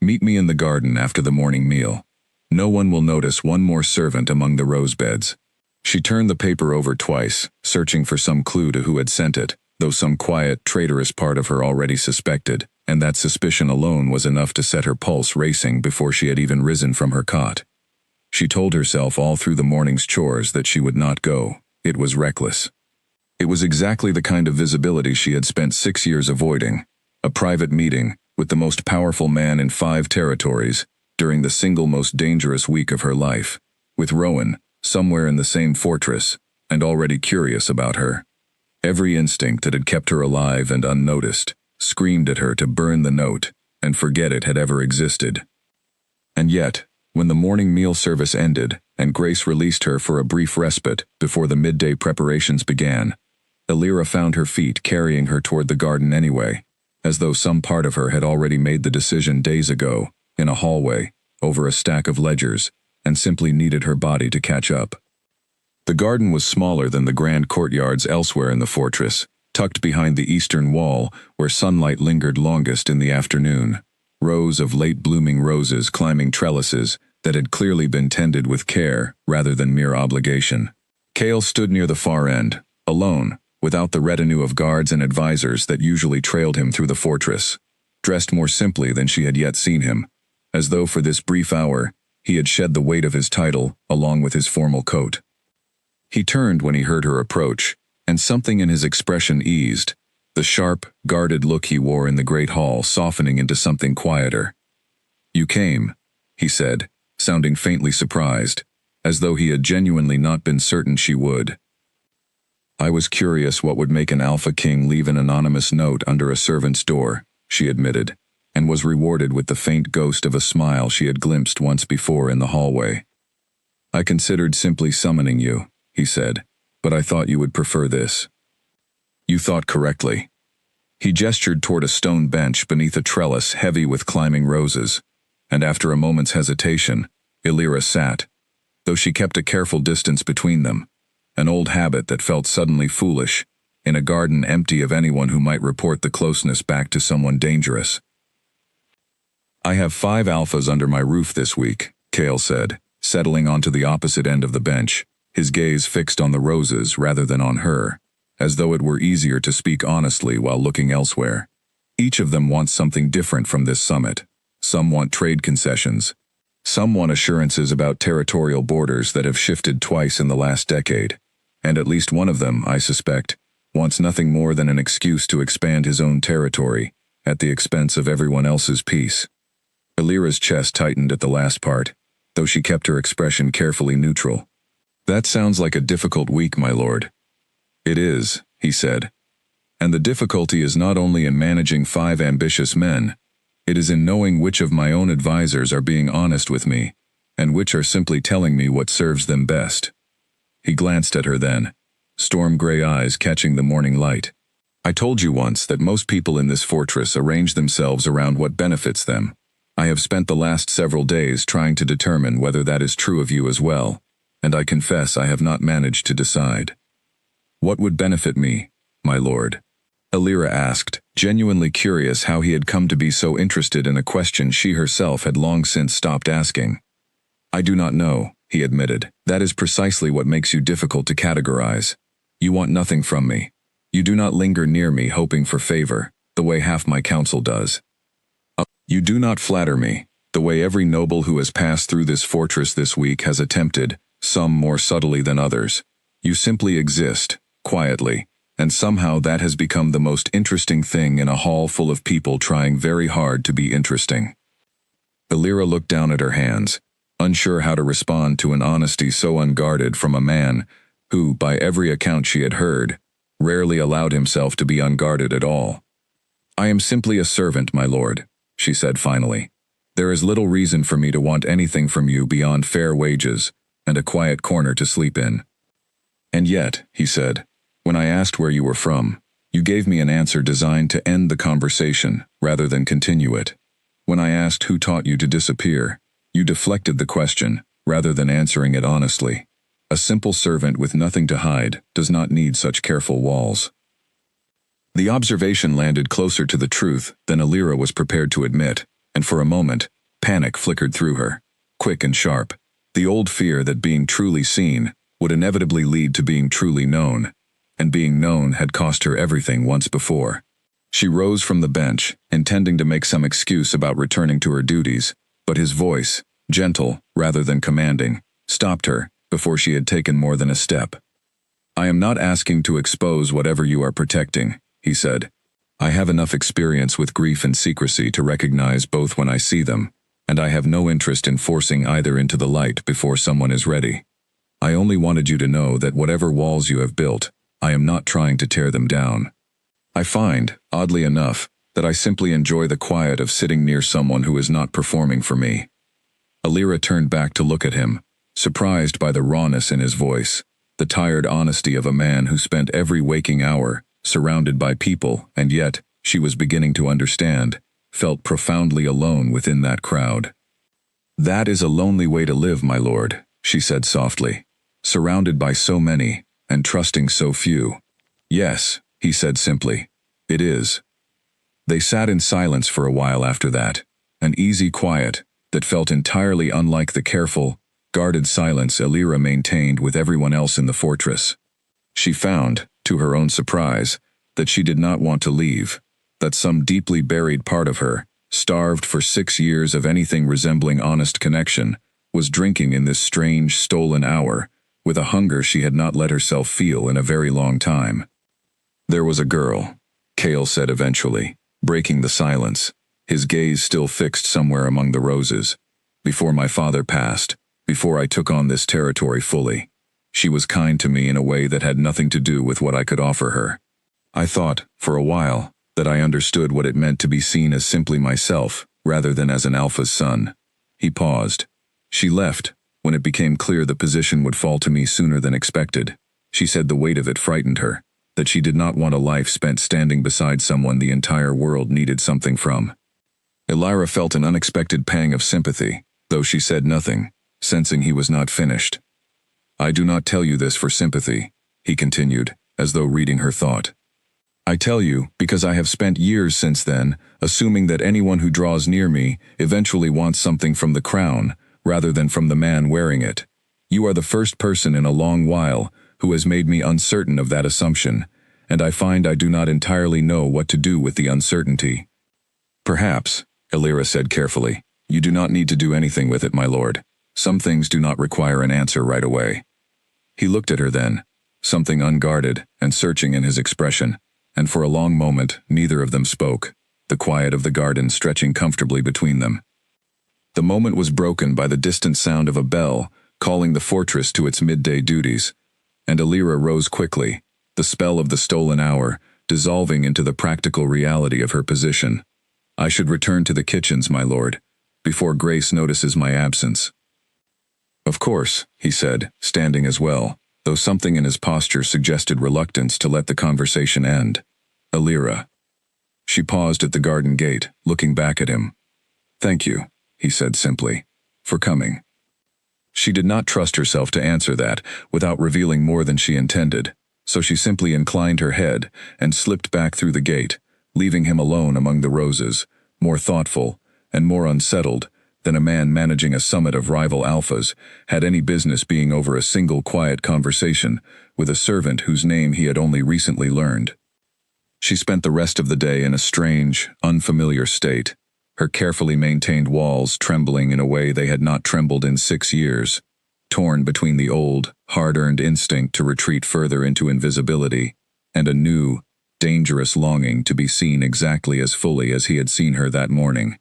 "Meet me in the garden after the morning meal. No one will notice one more servant among the rose beds." She turned the paper over twice, searching for some clue to who had sent it, though some quiet, traitorous part of her already suspected, and that suspicion alone was enough to set her pulse racing before she had even risen from her cot. She told herself all through the morning's chores that she would not go. It was reckless. It was exactly the kind of visibility she had spent 6 years avoiding. A private meeting with the most powerful man in 5 territories during the single most dangerous week of her life, with Rowan, somewhere in the same fortress, and already curious about her. Every instinct that had kept her alive and unnoticed screamed at her to burn the note and forget it had ever existed. And yet, when the morning meal service ended and Grace released her for a brief respite before the midday preparations began, Alira found her feet carrying her toward the garden anyway, as though some part of her had already made the decision days ago, in a hallway, over a stack of ledgers, and simply needed her body to catch up. The garden was smaller than the grand courtyards elsewhere in the fortress, tucked behind the eastern wall where sunlight lingered longest in the afternoon. Rows of late-blooming roses climbing trellises that had clearly been tended with care rather than mere obligation. Cale stood near the far end, alone, without the retinue of guards and advisors that usually trailed him through the fortress, dressed more simply than she had yet seen him, as though for this brief hour he had shed the weight of his title along with his formal coat. He turned when he heard her approach, and something in his expression eased, the sharp, guarded look he wore in the great hall softening into something quieter. "You came," he said, sounding faintly surprised, as though he had genuinely not been certain she would. "I was curious what would make an Alpha King leave an anonymous note under a servant's door," she admitted, and was rewarded with the faint ghost of a smile she had glimpsed once before in the hallway. "I considered simply summoning you," he said, "but I thought you would prefer this." "You thought correctly." He gestured toward a stone bench beneath a trellis heavy with climbing roses, and after a moment's hesitation, Alira sat, though she kept a careful distance between them, an old habit that felt suddenly foolish, in a garden empty of anyone who might report the closeness back to someone dangerous. "I have 5 alphas under my roof this week," Cale said, settling onto the opposite end of the bench, his gaze fixed on the roses rather than on her, as though it were easier to speak honestly while looking elsewhere. "Each of them wants something different from this summit. Some want trade concessions. Some want assurances about territorial borders that have shifted twice in the last decade. And at least one of them, I suspect, wants nothing more than an excuse to expand his own territory, at the expense of everyone else's peace." Alira's chest tightened at the last part, though she kept her expression carefully neutral. "That sounds like a difficult week, my lord." "It is," he said. "And the difficulty is not only in managing 5 ambitious men, it is in knowing which of my own advisors are being honest with me, and which are simply telling me what serves them best." He glanced at her then, storm-gray eyes catching the morning light. "I told you once that most people in this fortress arrange themselves around what benefits them. I have spent the last several days trying to determine whether that is true of you as well, and I confess I have not managed to decide." "What would benefit me, my lord?" Alira asked, genuinely curious how he had come to be so interested in a question she herself had long since stopped asking. "I do not know," he admitted. "That is precisely what makes you difficult to categorize. You want nothing from me. You do not linger near me hoping for favor, the way half my council does. You do not flatter me, the way every noble who has passed through this fortress this week has attempted, some more subtly than others. You simply exist, quietly, and somehow that has become the most interesting thing in a hall full of people trying very hard to be interesting." Alira looked down at her hands, unsure how to respond to an honesty so unguarded from a man who, by every account she had heard, rarely allowed himself to be unguarded at all. "I am simply a servant, my lord," she said finally. "There is little reason for me to want anything from you beyond fair wages and a quiet corner to sleep in." "And yet," he said, "when I asked where you were from, you gave me an answer designed to end the conversation rather than continue it. When I asked who taught you to disappear, you deflected the question rather than answering it honestly. A simple servant with nothing to hide does not need such careful walls." The observation landed closer to the truth than Alira was prepared to admit, and for a moment, panic flickered through her, quick and sharp, the old fear that being truly seen would inevitably lead to being truly known, and being known had cost her everything once before. She rose from the bench, intending to make some excuse about returning to her duties, but his voice, gentle rather than commanding, stopped her before she had taken more than a step. "I am not asking to expose whatever you are protecting," he said. "I have enough experience with grief and secrecy to recognize both when I see them, and I have no interest in forcing either into the light before someone is ready. I only wanted you to know that whatever walls you have built, I am not trying to tear them down. I find, oddly enough, that I simply enjoy the quiet of sitting near someone who is not performing for me." Alira turned back to look at him, surprised by the rawness in his voice, the tired honesty of a man who spent every waking hour surrounded by people, and yet, she was beginning to understand, felt profoundly alone within that crowd. "That is a lonely way to live, my lord," she said softly, "surrounded by so many, and trusting so few." "Yes," he said simply, "it is." They sat in silence for a while after that, an easy quiet that felt entirely unlike the careful, guarded silence Alira maintained with everyone else in the fortress. She found, to her own surprise, that she did not want to leave, that some deeply buried part of her, starved for 6 years of anything resembling honest connection, was drinking in this strange, stolen hour, with a hunger she had not let herself feel in a very long time. "There was a girl," Cale said eventually, breaking the silence, his gaze still fixed somewhere among the roses. "Before my father passed, before I took on this territory fully, she was kind to me in a way that had nothing to do with what I could offer her. I thought, for a while, that I understood what it meant to be seen as simply myself, rather than as an alpha's son." He paused. "She left, when it became clear the position would fall to me sooner than expected. She said the weight of it frightened her, that she did not want a life spent standing beside someone the entire world needed something from." Alira felt an unexpected pang of sympathy, though she said nothing, sensing he was not finished. "I do not tell you this for sympathy," he continued, as though reading her thought. "I tell you because I have spent years since then assuming that anyone who draws near me eventually wants something from the crown, rather than from the man wearing it. You are the first person in a long while who has made me uncertain of that assumption, and I find I do not entirely know what to do with the uncertainty." "Perhaps," Alira said carefully, "you do not need to do anything with it, my lord. Some things do not require an answer right away." He looked at her then, something unguarded and searching in his expression, and for a long moment neither of them spoke, the quiet of the garden stretching comfortably between them. The moment was broken by the distant sound of a bell calling the fortress to its midday duties, and Alira rose quickly, the spell of the stolen hour dissolving into the practical reality of her position. "I should return to the kitchens, my lord, before Grace notices my absence." "Of course," he said, standing as well, though something in his posture suggested reluctance to let the conversation end. "Alira." She paused at the garden gate, looking back at him. "Thank you," he said simply, "for coming." She did not trust herself to answer that without revealing more than she intended, so she simply inclined her head and slipped back through the gate, leaving him alone among the roses, more thoughtful and more unsettled than a man managing a summit of rival alphas had any business being over a single quiet conversation with a servant whose name he had only recently learned. She spent the rest of the day in a strange, unfamiliar state, her carefully maintained walls trembling in a way they had not trembled in 6 years, torn between the old, hard-earned instinct to retreat further into invisibility, and a new, dangerous longing to be seen exactly as fully as he had seen her that morning.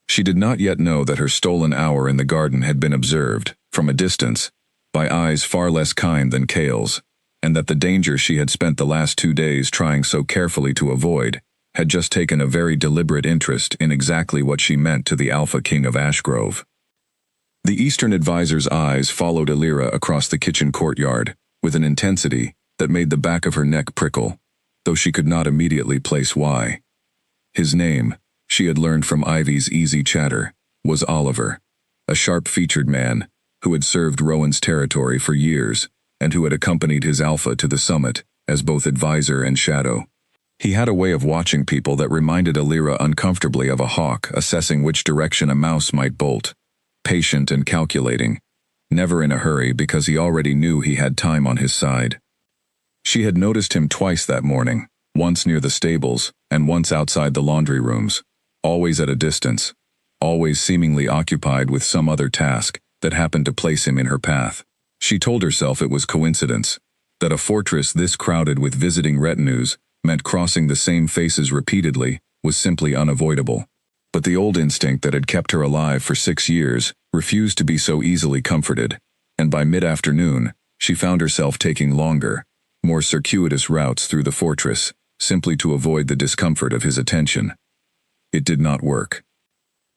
She did not yet know that her stolen hour in the garden had been observed, from a distance, by eyes far less kind than Cale's, and that the danger she had spent the last 2 days trying so carefully to avoid had just taken a very deliberate interest in exactly what she meant to the Alpha King of Ashgrove. The Eastern advisor's eyes followed Alira across the kitchen courtyard, with an intensity that made the back of her neck prickle, though she could not immediately place why. His name, she had learned from Ivy's easy chatter, was Oliver, a sharp-featured man who had served Rowan's territory for years and who had accompanied his Alpha to the summit as both advisor and shadow. He had a way of watching people that reminded Alira uncomfortably of a hawk assessing which direction a mouse might bolt, patient and calculating, never in a hurry because he already knew he had time on his side. She had noticed him twice that morning, once near the stables and once outside the laundry rooms, always at a distance, always seemingly occupied with some other task that happened to place him in her path. She told herself it was coincidence, that a fortress this crowded with visiting retinues meant crossing the same faces repeatedly was simply unavoidable. But the old instinct that had kept her alive for 6 years refused to be so easily comforted, and by mid-afternoon, she found herself taking longer, more circuitous routes through the fortress, simply to avoid the discomfort of his attention. It did not work.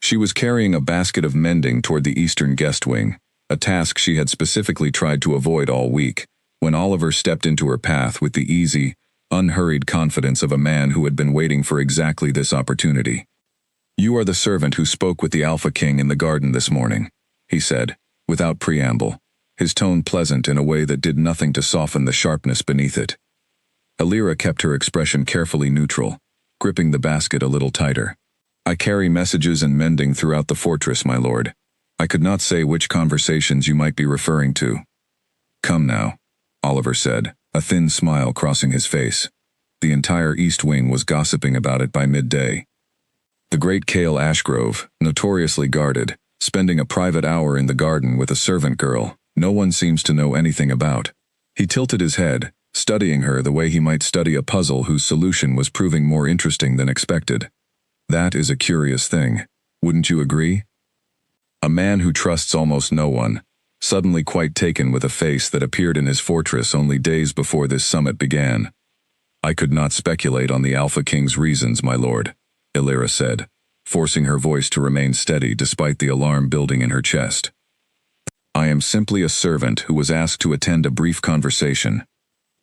She was carrying a basket of mending toward the eastern guest wing, a task she had specifically tried to avoid all week, when Oliver stepped into her path with the easy, unhurried confidence of a man who had been waiting for exactly this opportunity. "You are the servant who spoke with the Alpha King in the garden this morning," he said, without preamble, his tone pleasant in a way that did nothing to soften the sharpness beneath it. Alira kept her expression carefully neutral, gripping the basket a little tighter. "I carry messages and mending throughout the fortress, my lord. I could not say which conversations you might be referring to." "Come now," Oliver said, a thin smile crossing his face. The entire East Wing was gossiping about it by midday. The great Kale Ashgrove, notoriously guarded, spending a private hour in the garden with a servant girl no one seems to know anything about. He tilted his head, studying her the way he might study a puzzle whose solution was proving more interesting than expected. "That is a curious thing, wouldn't you agree? A man who trusts almost no one, suddenly quite taken with a face that appeared in his fortress only days before this summit began." "I could not speculate on the Alpha King's reasons, my lord," Alira said, forcing her voice to remain steady despite the alarm building in her chest. "I am simply a servant who was asked to attend a brief conversation."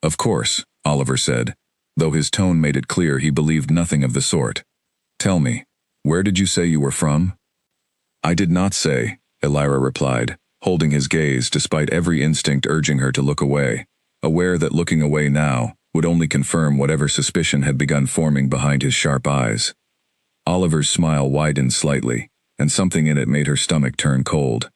"Of course," Oliver said, though his tone made it clear he believed nothing of the sort. "Tell me, where did you say you were from?" "I did not say," Alira replied, holding his gaze despite every instinct urging her to look away, aware that looking away now would only confirm whatever suspicion had begun forming behind his sharp eyes. Oliver's smile widened slightly, and something in it made her stomach turn cold.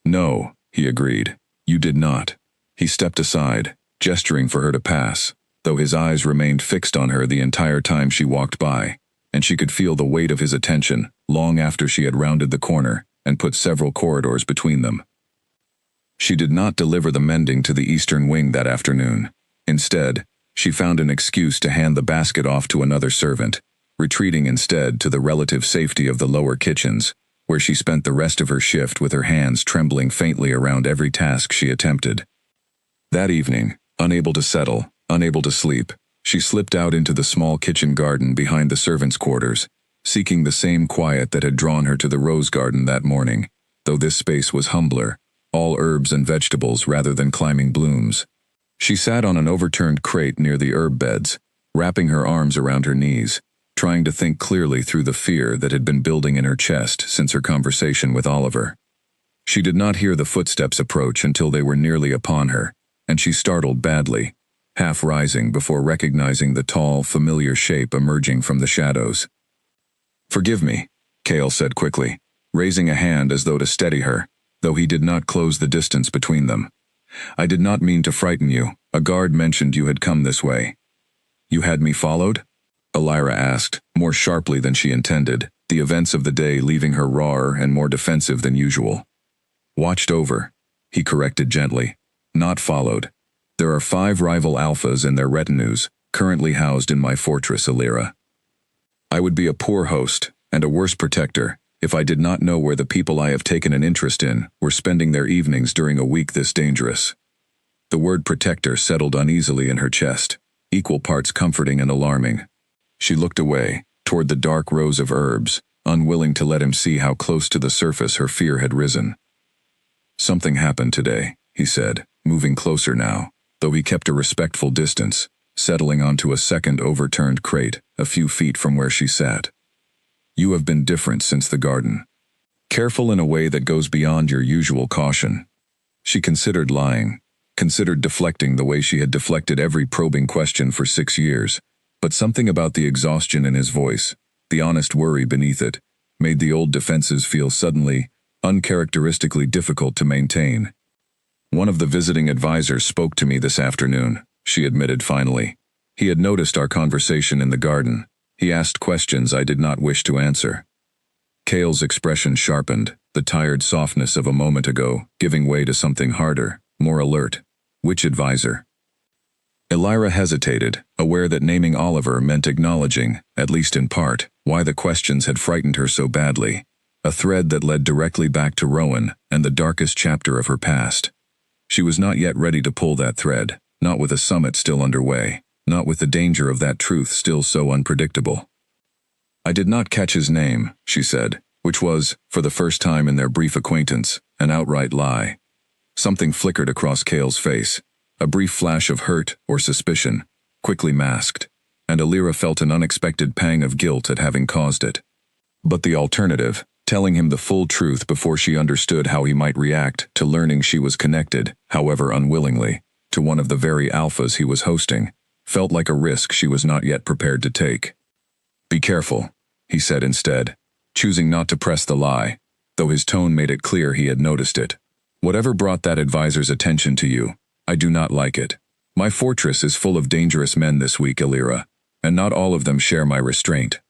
"No," he agreed, "you did not." He stepped aside, gesturing for her to pass, though his eyes remained fixed on her the entire time she walked by, and she could feel the weight of his attention long after she had rounded the corner and put several corridors between them. She did not deliver the mending to the eastern wing that afternoon. Instead, she found an excuse to hand the basket off to another servant, retreating instead to the relative safety of the lower kitchens, where she spent the rest of her shift with her hands trembling faintly around every task she attempted. That evening, unable to settle, unable to sleep, she slipped out into the small kitchen garden behind the servants' quarters, seeking the same quiet that had drawn her to the rose garden that morning, though this space was humbler, all herbs and vegetables rather than climbing blooms. She sat on an overturned crate near the herb beds, wrapping her arms around her knees, trying to think clearly through the fear that had been building in her chest since her conversation with Oliver. She did not hear the footsteps approach until they were nearly upon her, and she startled badly, half rising before recognizing the tall, familiar shape emerging from the shadows. "Forgive me," Kale said quickly, raising a hand as though to steady her, though he did not close the distance between them. "I did not mean to frighten you. A guard mentioned you had come this way." "You had me followed?" Alira asked, more sharply than she intended, the events of the day leaving her rawer and more defensive than usual. "Watched over," he corrected gently. "Not followed. There are 5 rival alphas and their retinues, currently housed in my fortress, Alira. I would be a poor host, and a worse protector, if I did not know where the people I have taken an interest in were spending their evenings during a week this dangerous." The word protector settled uneasily in her chest, equal parts comforting and alarming. She looked away, toward the dark rows of herbs, unwilling to let him see how close to the surface her fear had risen. "Something happened today," he said, moving closer now, though he kept a respectful distance, settling onto a second overturned crate a few feet from where she sat. "You have been different since the garden. Careful in a way that goes beyond your usual caution." She considered lying, considered deflecting the way she had deflected every probing question for 6 years, but something about the exhaustion in his voice, the honest worry beneath it, made the old defenses feel suddenly, uncharacteristically difficult to maintain, One of the visiting advisors spoke to me this afternoon, she admitted finally. He had noticed our conversation in the garden. He asked questions I did not wish to answer. Cale's expression sharpened, the tired softness of a moment ago giving way to something harder, more alert. Which advisor? Elira hesitated, aware that naming Oliver meant acknowledging, at least in part, why the questions had frightened her so badly. A thread that led directly back to Rowan and the darkest chapter of her past. She was not yet ready to pull that thread, not with a summit still underway, not with the danger of that truth still so unpredictable. I did not catch his name, she said, which was, for the first time in their brief acquaintance, an outright lie. Something flickered across Cale's face, a brief flash of hurt or suspicion, quickly masked, and Elira felt an unexpected pang of guilt at having caused it. But the alternative, telling him the full truth before she understood how he might react to learning she was connected, however unwillingly, to one of the very alphas he was hosting, felt like a risk she was not yet prepared to take. Be careful, he said instead, choosing not to press the lie, though his tone made it clear he had noticed it. Whatever brought that advisor's attention to you, I do not like it. My fortress is full of dangerous men this week, Elira, and not all of them share my restraint.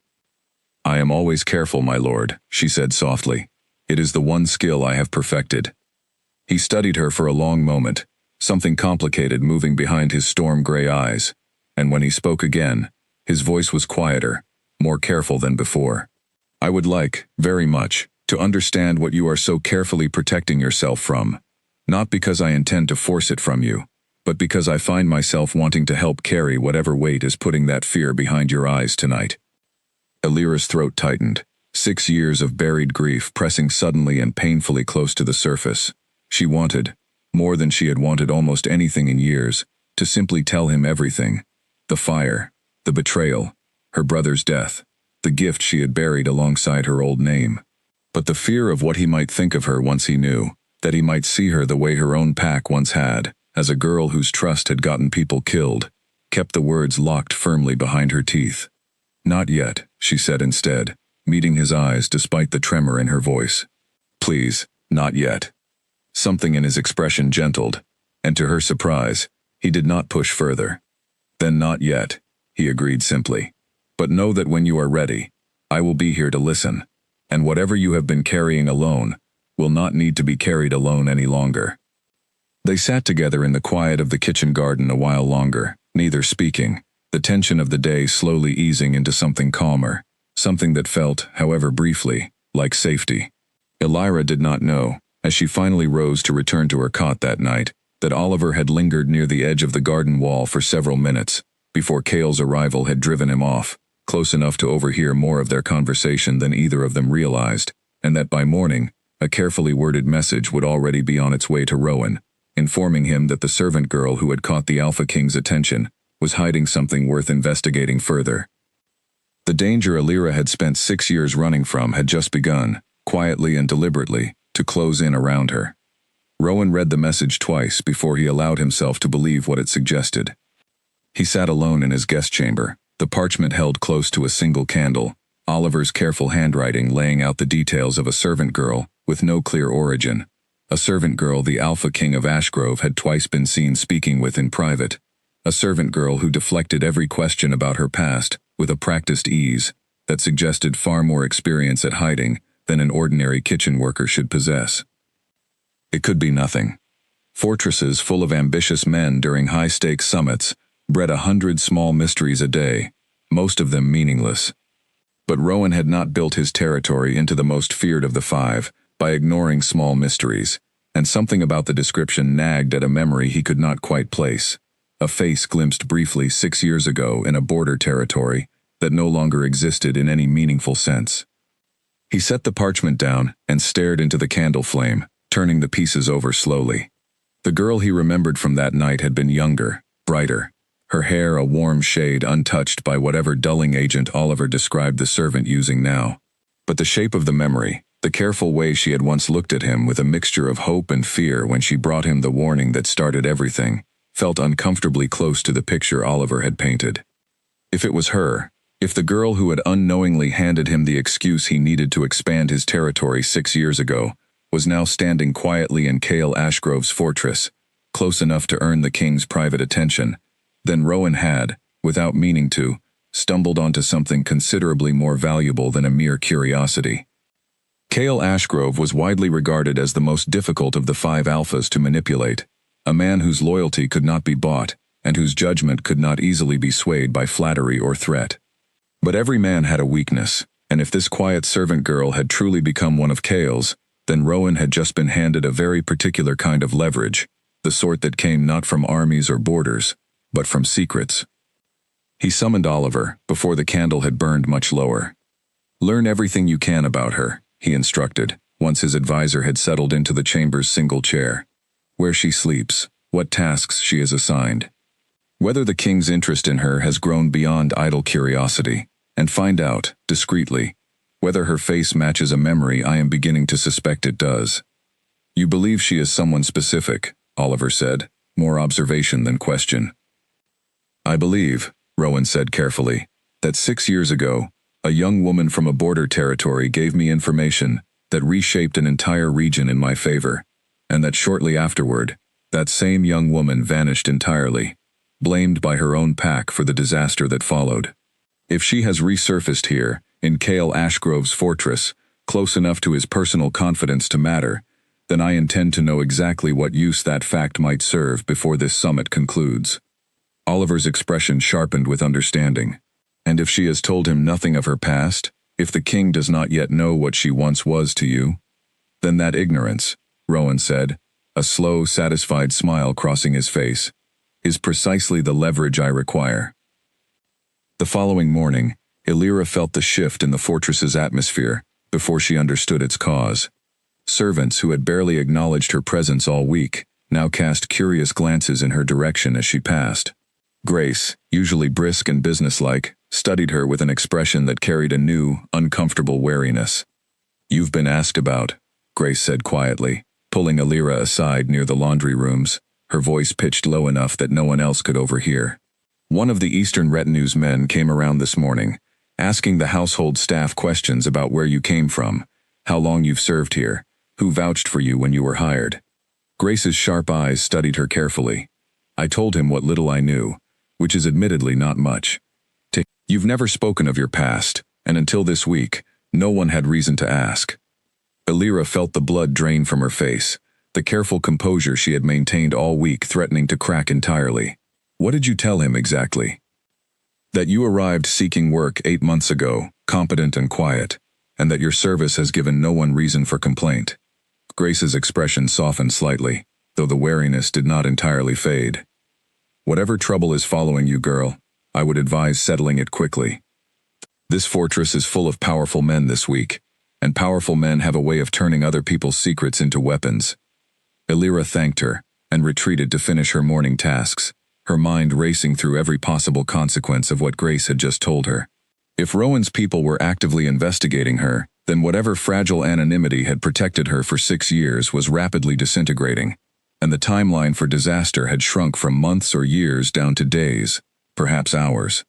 I am always careful, my lord, she said softly. It is the one skill I have perfected. He studied her for a long moment, something complicated moving behind his storm-gray eyes, and when he spoke again, his voice was quieter, more careful than before. I would like, very much, to understand what you are so carefully protecting yourself from, not because I intend to force it from you, but because I find myself wanting to help carry whatever weight is putting that fear behind your eyes tonight. Elira's throat tightened, 6 years of buried grief pressing suddenly and painfully close to the surface. She wanted, more than she had wanted almost anything in years, to simply tell him everything. The fire, the betrayal, her brother's death, the gift she had buried alongside her old name. But the fear of what he might think of her once he knew, that he might see her the way her own pack once had, as a girl whose trust had gotten people killed, kept the words locked firmly behind her teeth. Not yet, she said instead, meeting his eyes despite the tremor in her voice. Please, not yet. Something in his expression gentled, and to her surprise, he did not push further. Then not yet, he agreed simply. But know that when you are ready, I will be here to listen, and whatever you have been carrying alone will not need to be carried alone any longer. They sat together in the quiet of the kitchen garden a while longer, neither speaking, the tension of the day slowly easing into something calmer, something that felt, however briefly, like safety. Elira did not know, as she finally rose to return to her cot that night, that Oliver had lingered near the edge of the garden wall for several minutes, before Cale's arrival had driven him off, close enough to overhear more of their conversation than either of them realized, and that by morning, a carefully worded message would already be on its way to Rowan, informing him that the servant girl who had caught the Alpha King's attention was hiding something worth investigating further. The danger Elira had spent 6 years running from had just begun, quietly and deliberately, to close in around her. Rowan read the message twice before he allowed himself to believe what it suggested. He sat alone in his guest chamber, the parchment held close to a single candle, Oliver's careful handwriting laying out the details of a servant girl with no clear origin. A servant girl the Alpha King of Ashgrove had twice been seen speaking with in private. A servant girl who deflected every question about her past with a practiced ease that suggested far more experience at hiding than an ordinary kitchen worker should possess. It could be nothing. Fortresses full of ambitious men during high-stakes summits bred 100 small mysteries a day, most of them meaningless. But Rowan had not built his territory into the most feared of the 5 by ignoring small mysteries, and something about the description nagged at a memory he could not quite place. A face glimpsed briefly 6 years ago in a border territory that no longer existed in any meaningful sense. He set the parchment down and stared into the candle flame, turning the pieces over slowly. The girl he remembered from that night had been younger, brighter, her hair a warm shade untouched by whatever dulling agent Oliver described the servant using now. But the shape of the memory, the careful way she had once looked at him with a mixture of hope and fear when she brought him the warning that started everything, felt uncomfortably close to the picture Oliver had painted. If it was her, if the girl who had unknowingly handed him the excuse he needed to expand his territory 6 years ago, was now standing quietly in Cale Ashgrove's fortress, close enough to earn the king's private attention. Then Rowan had, without meaning to, stumbled onto something considerably more valuable than a mere curiosity. Cale Ashgrove was widely regarded as the most difficult of the 5 alphas to manipulate, a man whose loyalty could not be bought, and whose judgment could not easily be swayed by flattery or threat. But every man had a weakness, and if this quiet servant girl had truly become one of Cale's, then Rowan had just been handed a very particular kind of leverage, the sort that came not from armies or borders, but from secrets. He summoned Oliver, before the candle had burned much lower. "Learn everything you can about her," he instructed, once his advisor had settled into the chamber's single chair. "Where she sleeps, what tasks she is assigned, whether the king's interest in her has grown beyond idle curiosity, and find out, discreetly, whether her face matches a memory I am beginning to suspect it does." "You believe she is someone specific," Oliver said, more observation than question. "I believe," Rowan said carefully, "that 6 years ago, a young woman from a border territory gave me information that reshaped an entire region in my favor, and that shortly afterward, that same young woman vanished entirely, blamed by her own pack for the disaster that followed. If she has resurfaced here, in Cale Ashgrove's fortress, close enough to his personal confidence to matter, then I intend to know exactly what use that fact might serve before this summit concludes." Oliver's expression sharpened with understanding. "And if she has told him nothing of her past, if the king does not yet know what she once was to you, then that ignorance," Rowan said, a slow, satisfied smile crossing his face, "is precisely the leverage I require." The following morning, Illyra felt the shift in the fortress's atmosphere before she understood its cause. Servants who had barely acknowledged her presence all week now cast curious glances in her direction as she passed. Grace, usually brisk and businesslike, studied her with an expression that carried a new, uncomfortable wariness. "You've been asked about," Grace said quietly, pulling Illyra aside near the laundry rooms, her voice pitched low enough that no one else could overhear. "One of the Eastern Retinue's men came around this morning, asking the household staff questions about where you came from, how long you've served here, who vouched for you when you were hired." Grace's sharp eyes studied her carefully. "I told him what little I knew, which is admittedly not much. You've never spoken of your past, and until this week, no one had reason to ask." Illyra felt the blood drain from her face, the careful composure she had maintained all week threatening to crack entirely. "What did you tell him exactly?" "That you arrived seeking work 8 months ago, competent and quiet, and that your service has given no one reason for complaint." Grace's expression softened slightly, though the wariness did not entirely fade. "Whatever trouble is following you, girl, I would advise settling it quickly. This fortress is full of powerful men this week, and powerful men have a way of turning other people's secrets into weapons." Illyra thanked her, and retreated to finish her morning tasks, her mind racing through every possible consequence of what Grace had just told her. If Rowan's people were actively investigating her, then whatever fragile anonymity had protected her for 6 years was rapidly disintegrating, and the timeline for disaster had shrunk from months or years down to days, perhaps hours.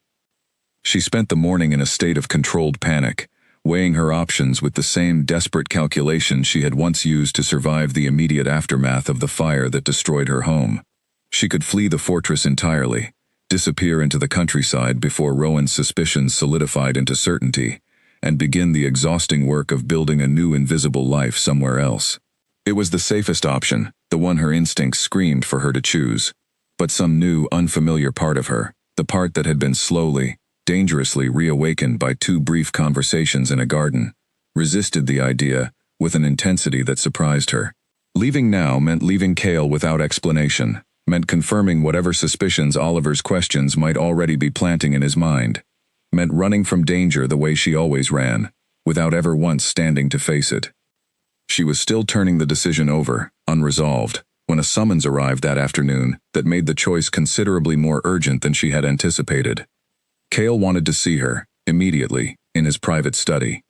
She spent the morning in a state of controlled panic, weighing her options with the same desperate calculation she had once used to survive the immediate aftermath of the fire that destroyed her home. She could flee the fortress entirely, disappear into the countryside before Rowan's suspicions solidified into certainty, and begin the exhausting work of building a new invisible life somewhere else. It was the safest option, the one her instincts screamed for her to choose. But some new, unfamiliar part of her, the part that had been slowly, dangerously reawakened by 2 brief conversations in a garden, resisted the idea with an intensity that surprised her. Leaving now meant leaving Cale without explanation, meant confirming whatever suspicions Oliver's questions might already be planting in his mind, meant running from danger the way she always ran, without ever once standing to face it. She was still turning the decision over, unresolved, when a summons arrived that afternoon that made the choice considerably more urgent than she had anticipated. Cale wanted to see her, immediately, in his private study.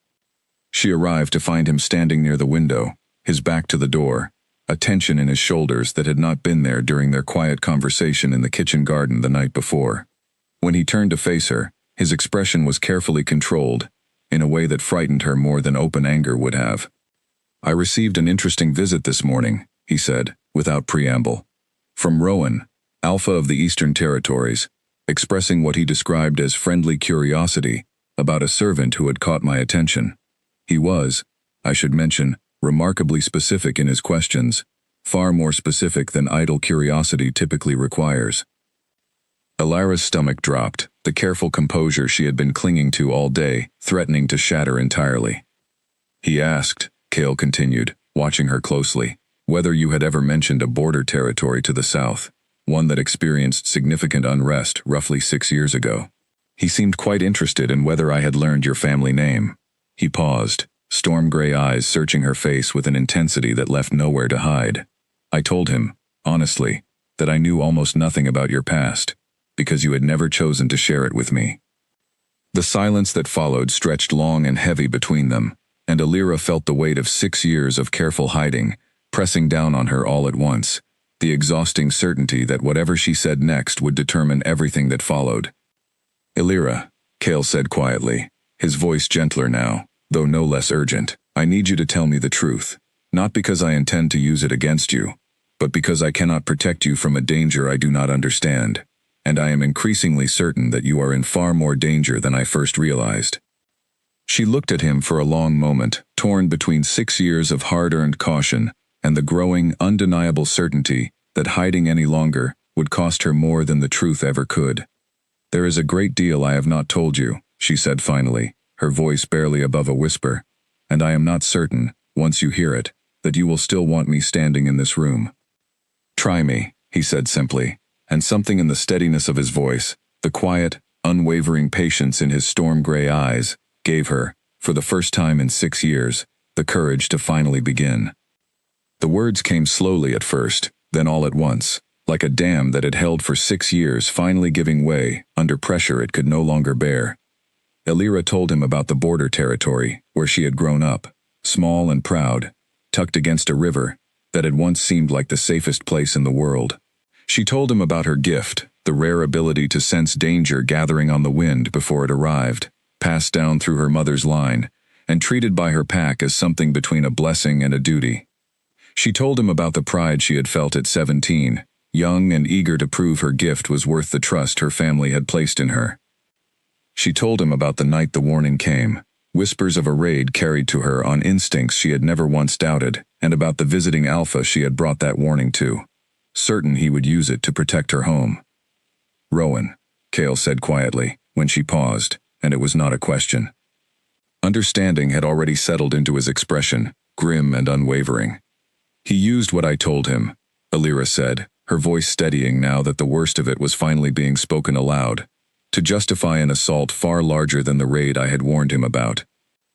She arrived to find him standing near the window, his back to the door, a tension in his shoulders that had not been there during their quiet conversation in the kitchen garden the night before. When he turned to face her, his expression was carefully controlled, in a way that frightened her more than open anger would have. I received an interesting visit this morning, he said, without preamble. From Rowan, Alpha of the Eastern Territories, expressing what he described as friendly curiosity about a servant who had caught my attention. He was, I should mention, remarkably specific in his questions, far more specific than idle curiosity typically requires. Elira's stomach dropped, the careful composure she had been clinging to all day, threatening to shatter entirely. He asked, Cale continued, watching her closely, whether you had ever mentioned a border territory to the south, one that experienced significant unrest roughly 6 years ago. He seemed quite interested in whether I had learned your family name. He paused, storm-gray eyes searching her face with an intensity that left nowhere to hide. I told him, honestly, that I knew almost nothing about your past, because you had never chosen to share it with me. The silence that followed stretched long and heavy between them, and Elira felt the weight of 6 years of careful hiding, pressing down on her all at once, the exhausting certainty that whatever she said next would determine everything that followed. Elira, Cale said quietly, his voice gentler now, though no less urgent, I need you to tell me the truth, not because I intend to use it against you, but because I cannot protect you from a danger I do not understand, and I am increasingly certain that you are in far more danger than I first realized. She looked at him for a long moment, torn between 6 years of hard-earned caution and the growing, undeniable certainty that hiding any longer would cost her more than the truth ever could. There is a great deal I have not told you, she said finally, her voice barely above a whisper, and I am not certain, once you hear it, that you will still want me standing in this room. Try me, he said simply, and something in the steadiness of his voice, the quiet, unwavering patience in his storm-gray eyes, gave her, for the first time in 6 years, the courage to finally begin. The words came slowly at first, then all at once, like a dam that had held for 6 years finally giving way under pressure it could no longer bear. Elira told him about the border territory, where she had grown up, small and proud, tucked against a river that had once seemed like the safest place in the world. She told him about her gift, the rare ability to sense danger gathering on the wind before it arrived, passed down through her mother's line, and treated by her pack as something between a blessing and a duty. She told him about the pride she had felt at 17, young and eager to prove her gift was worth the trust her family had placed in her. She told him about the night the warning came, whispers of a raid carried to her on instincts she had never once doubted, and about the visiting Alpha she had brought that warning to, certain he would use it to protect her home. Rowan, Cale said quietly, when she paused, and it was not a question. Understanding had already settled into his expression, grim and unwavering. He used what I told him, Elira said, her voice steadying now that the worst of it was finally being spoken aloud, to justify an assault far larger than the raid I had warned him about.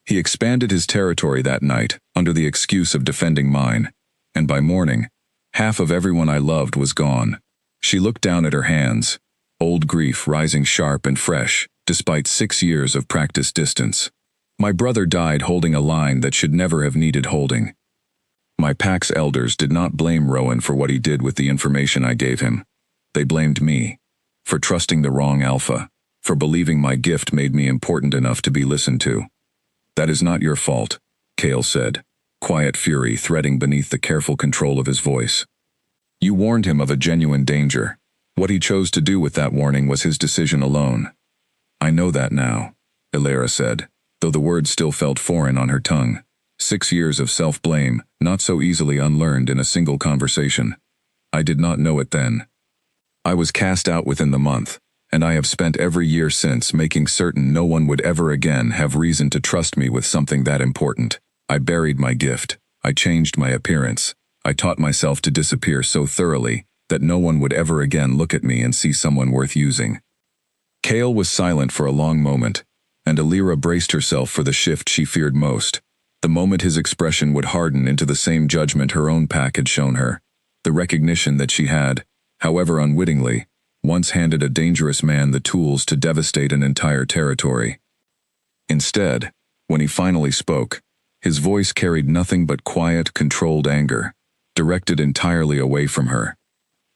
He expanded his territory that night, under the excuse of defending mine, and by morning, half of everyone I loved was gone. She looked down at her hands, old grief rising sharp and fresh, despite 6 years of practiced distance. My brother died holding a line that should never have needed holding. My pack's elders did not blame Rowan for what he did with the information I gave him. They blamed me, for trusting the wrong Alpha, for believing my gift made me important enough to be listened to. That is not your fault, Cale said, quiet fury threading beneath the careful control of his voice. You warned him of a genuine danger. What he chose to do with that warning was his decision alone. I know that now, Elira said, though the words still felt foreign on her tongue. 6 years of self-blame, not so easily unlearned in a single conversation. I did not know it then. I was cast out within the month, and I have spent every year since making certain no one would ever again have reason to trust me with something that important. I buried my gift. I changed my appearance. I taught myself to disappear so thoroughly that no one would ever again look at me and see someone worth using. Cale was silent for a long moment, and Elira braced herself for the shift she feared most. The moment his expression would harden into the same judgment her own pack had shown her, the recognition that she had, however unwittingly, once handed a dangerous man the tools to devastate an entire territory. Instead, when he finally spoke, his voice carried nothing but quiet, controlled anger, directed entirely away from her.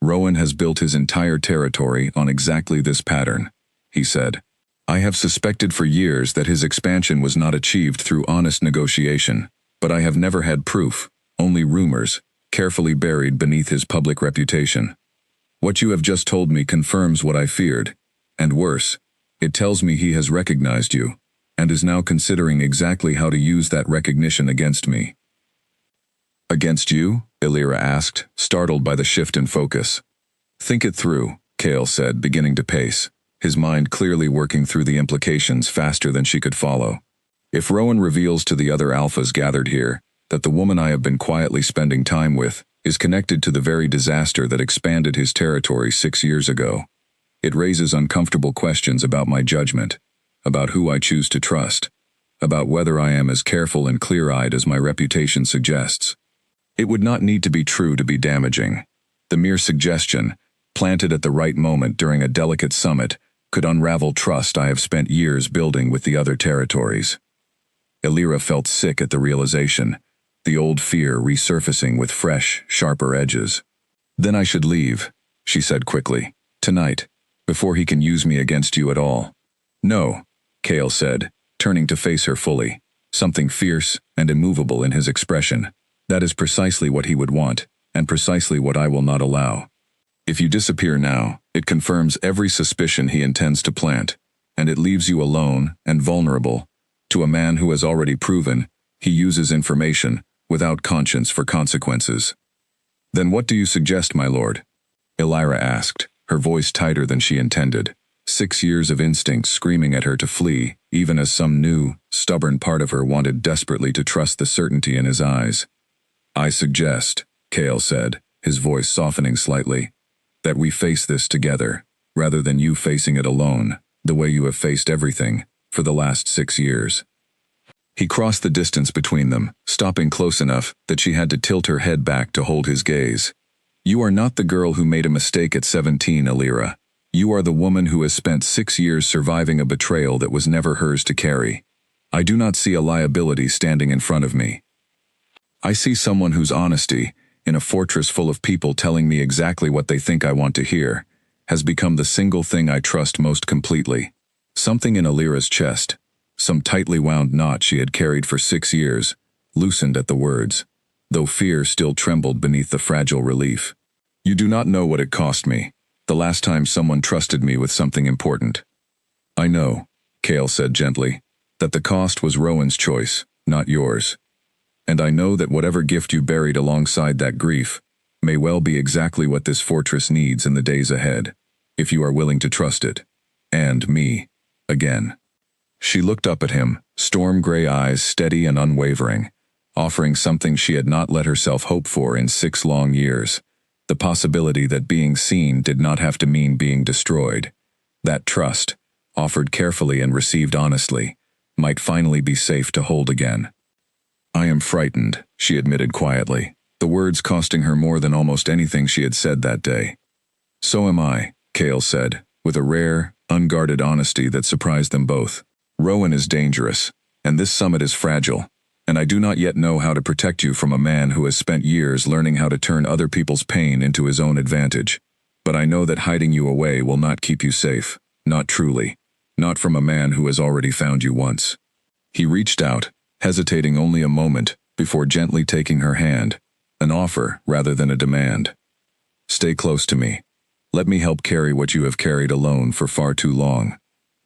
Rowan has built his entire territory on exactly this pattern, he said. I have suspected for years that his expansion was not achieved through honest negotiation, But I have never had proof, only rumors, carefully buried beneath his public reputation. What you have just told me confirms what I feared, and worse, it tells me he has recognized you, and is now considering exactly how to use that recognition against me." "Against you?" Illyra asked, startled by the shift in focus. "Think it through," Chaol said, beginning to pace, his mind clearly working through the implications faster than she could follow. "If Rowan reveals to the other alphas gathered here that the woman I have been quietly spending time with is connected to the very disaster that expanded his territory 6 years ago, it raises uncomfortable questions about my judgment, about who I choose to trust, about whether I am as careful and clear-eyed as my reputation suggests. It would not need to be true to be damaging. The mere suggestion, planted at the right moment during a delicate summit, could unravel trust I have spent years building with the other territories." Illyra felt sick at the realization, the old fear resurfacing with fresh, sharper edges. "Then I should leave," she said quickly. "Tonight, before he can use me against you at all." "No," Chaol said, turning to face her fully, something fierce and immovable in his expression. "That is precisely what he would want, and precisely what I will not allow. If you disappear now, it confirms every suspicion he intends to plant, and it leaves you alone and vulnerable to a man who has already proven he uses information without conscience for consequences." "Then what do you suggest, my lord?" Illyra asked, her voice tighter than she intended, 6 years of instinct screaming at her to flee, even as some new, stubborn part of her wanted desperately to trust the certainty in his eyes. "I suggest," Chaol said, his voice softening slightly, "that we face this together, rather than you facing it alone, the way you have faced everything, for the last 6 years." He crossed the distance between them, stopping close enough that she had to tilt her head back to hold his gaze. "You are not the girl who made a mistake at 17, Illyra. You are the woman who has spent 6 years surviving a betrayal that was never hers to carry. I do not see a liability standing in front of me. I see someone whose honesty, in a fortress full of people telling me exactly what they think I want to hear, has become the single thing I trust most completely." Something in Illyra's chest, some tightly wound knot she had carried for 6 years, loosened at the words, though fear still trembled beneath the fragile relief. "You do not know what it cost me, the last time someone trusted me with something important." "I know," Chaol said gently, "that the cost was Rowan's choice, not yours. And I know that whatever gift you buried alongside that grief may well be exactly what this fortress needs in the days ahead, if you are willing to trust it. And me. Again." She looked up at him, storm-gray eyes steady and unwavering, offering something she had not let herself hope for in 6 long years, the possibility that being seen did not have to mean being destroyed. That trust, offered carefully and received honestly, might finally be safe to hold again. "I am frightened," she admitted quietly, the words costing her more than almost anything she had said that day. "So am I," Chaol said, with a rare, unguarded honesty that surprised them both. "Rowan is dangerous, and this summit is fragile, and I do not yet know how to protect you from a man who has spent years learning how to turn other people's pain into his own advantage. But I know that hiding you away will not keep you safe, not truly, not from a man who has already found you once." He reached out, hesitating only a moment before gently taking her hand, an offer rather than a demand. "Stay close to me. Let me help carry what you have carried alone for far too long.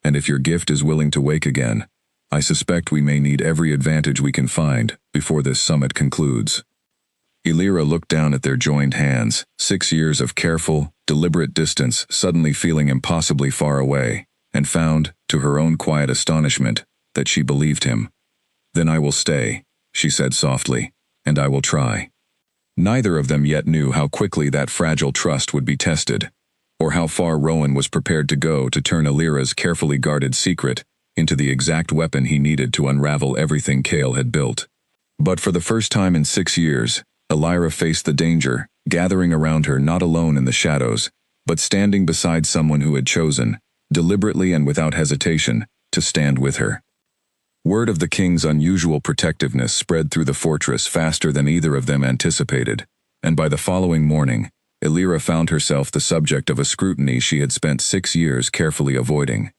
And if your gift is willing to wake again, I suspect we may need every advantage we can find before this summit concludes." Illyra looked down at their joined hands, 6 years of careful, deliberate distance suddenly feeling impossibly far away, and found, to her own quiet astonishment, that she believed him. "Then I will stay," she said softly, "and I will try." Neither of them yet knew how quickly that fragile trust would be tested, or how far Rowan was prepared to go to turn Illyra's carefully guarded secret into the exact weapon he needed to unravel everything Chaol had built. But for the first time in 6 years, Illyra faced the danger, gathering around her not alone in the shadows, but standing beside someone who had chosen, deliberately and without hesitation, to stand with her. Word of the king's unusual protectiveness spread through the fortress faster than either of them anticipated, and by the following morning, Illyra found herself the subject of a scrutiny she had spent 6 years carefully avoiding.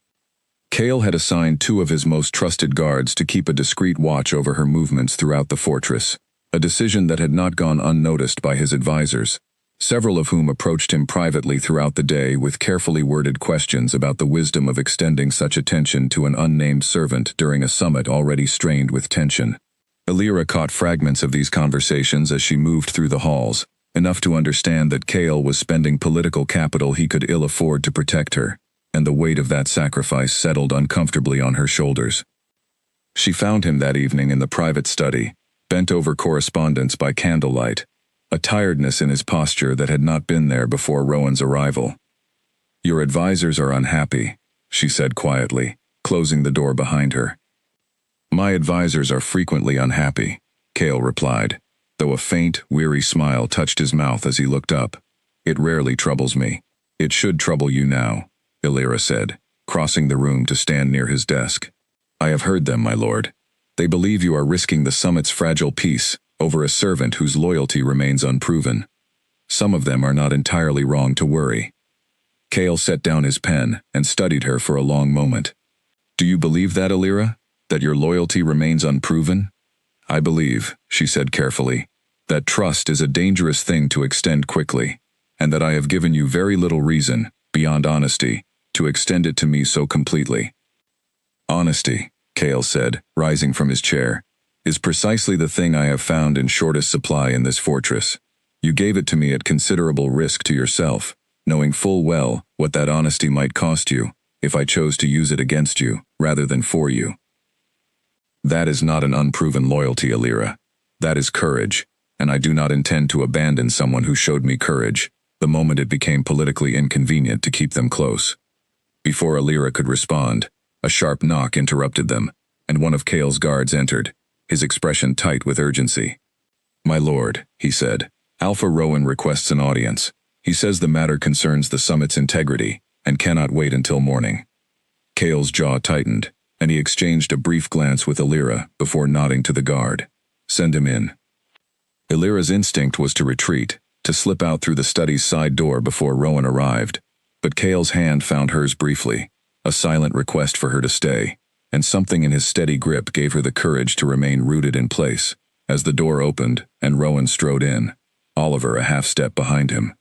Kale had assigned 2 of his most trusted guards to keep a discreet watch over her movements throughout the fortress, a decision that had not gone unnoticed by his advisors, several of whom approached him privately throughout the day with carefully worded questions about the wisdom of extending such attention to an unnamed servant during a summit already strained with tension. Alira caught fragments of these conversations as she moved through the halls, enough to understand that Kale was spending political capital he could ill afford to protect her, and the weight of that sacrifice settled uncomfortably on her shoulders. She found him that evening in the private study, bent over correspondence by candlelight, a tiredness in his posture that had not been there before Rowan's arrival. "Your advisors are unhappy," she said quietly, closing the door behind her. "My advisors are frequently unhappy," Kale replied, though a faint, weary smile touched his mouth as he looked up. "It rarely troubles me." "It should trouble you now," Alira said, crossing the room to stand near his desk. "I have heard them, my lord. They believe you are risking the summit's fragile peace over a servant whose loyalty remains unproven. Some of them are not entirely wrong to worry." Kale set down his pen and studied her for a long moment. "Do you believe that, Alira? That your loyalty remains unproven?" "I believe," she said carefully, "that trust is a dangerous thing to extend quickly, and that I have given you very little reason, beyond honesty, to extend it to me so completely." "Honesty," Kale said, rising from his chair, "is precisely the thing I have found in shortest supply in this fortress. You gave it to me at considerable risk to yourself, knowing full well what that honesty might cost you if I chose to use it against you rather than for you. That is not an unproven loyalty, Alira. That is courage, and I do not intend to abandon someone who showed me courage the moment it became politically inconvenient to keep them close." Before Alira could respond, a sharp knock interrupted them, and one of Kale's guards entered, his expression tight with urgency. "My lord," he said, "Alpha Rowan requests an audience. He says the matter concerns the summit's integrity and cannot wait until morning." Kale's jaw tightened, and he exchanged a brief glance with Alira before nodding to the guard. "Send him in." Alira's instinct was to retreat, to slip out through the study's side door before Rowan arrived, but Kale's hand found hers briefly, a silent request for her to stay, and something in his steady grip gave her the courage to remain rooted in place. As the door opened and Rowan strode in, Oliver a half-step behind him.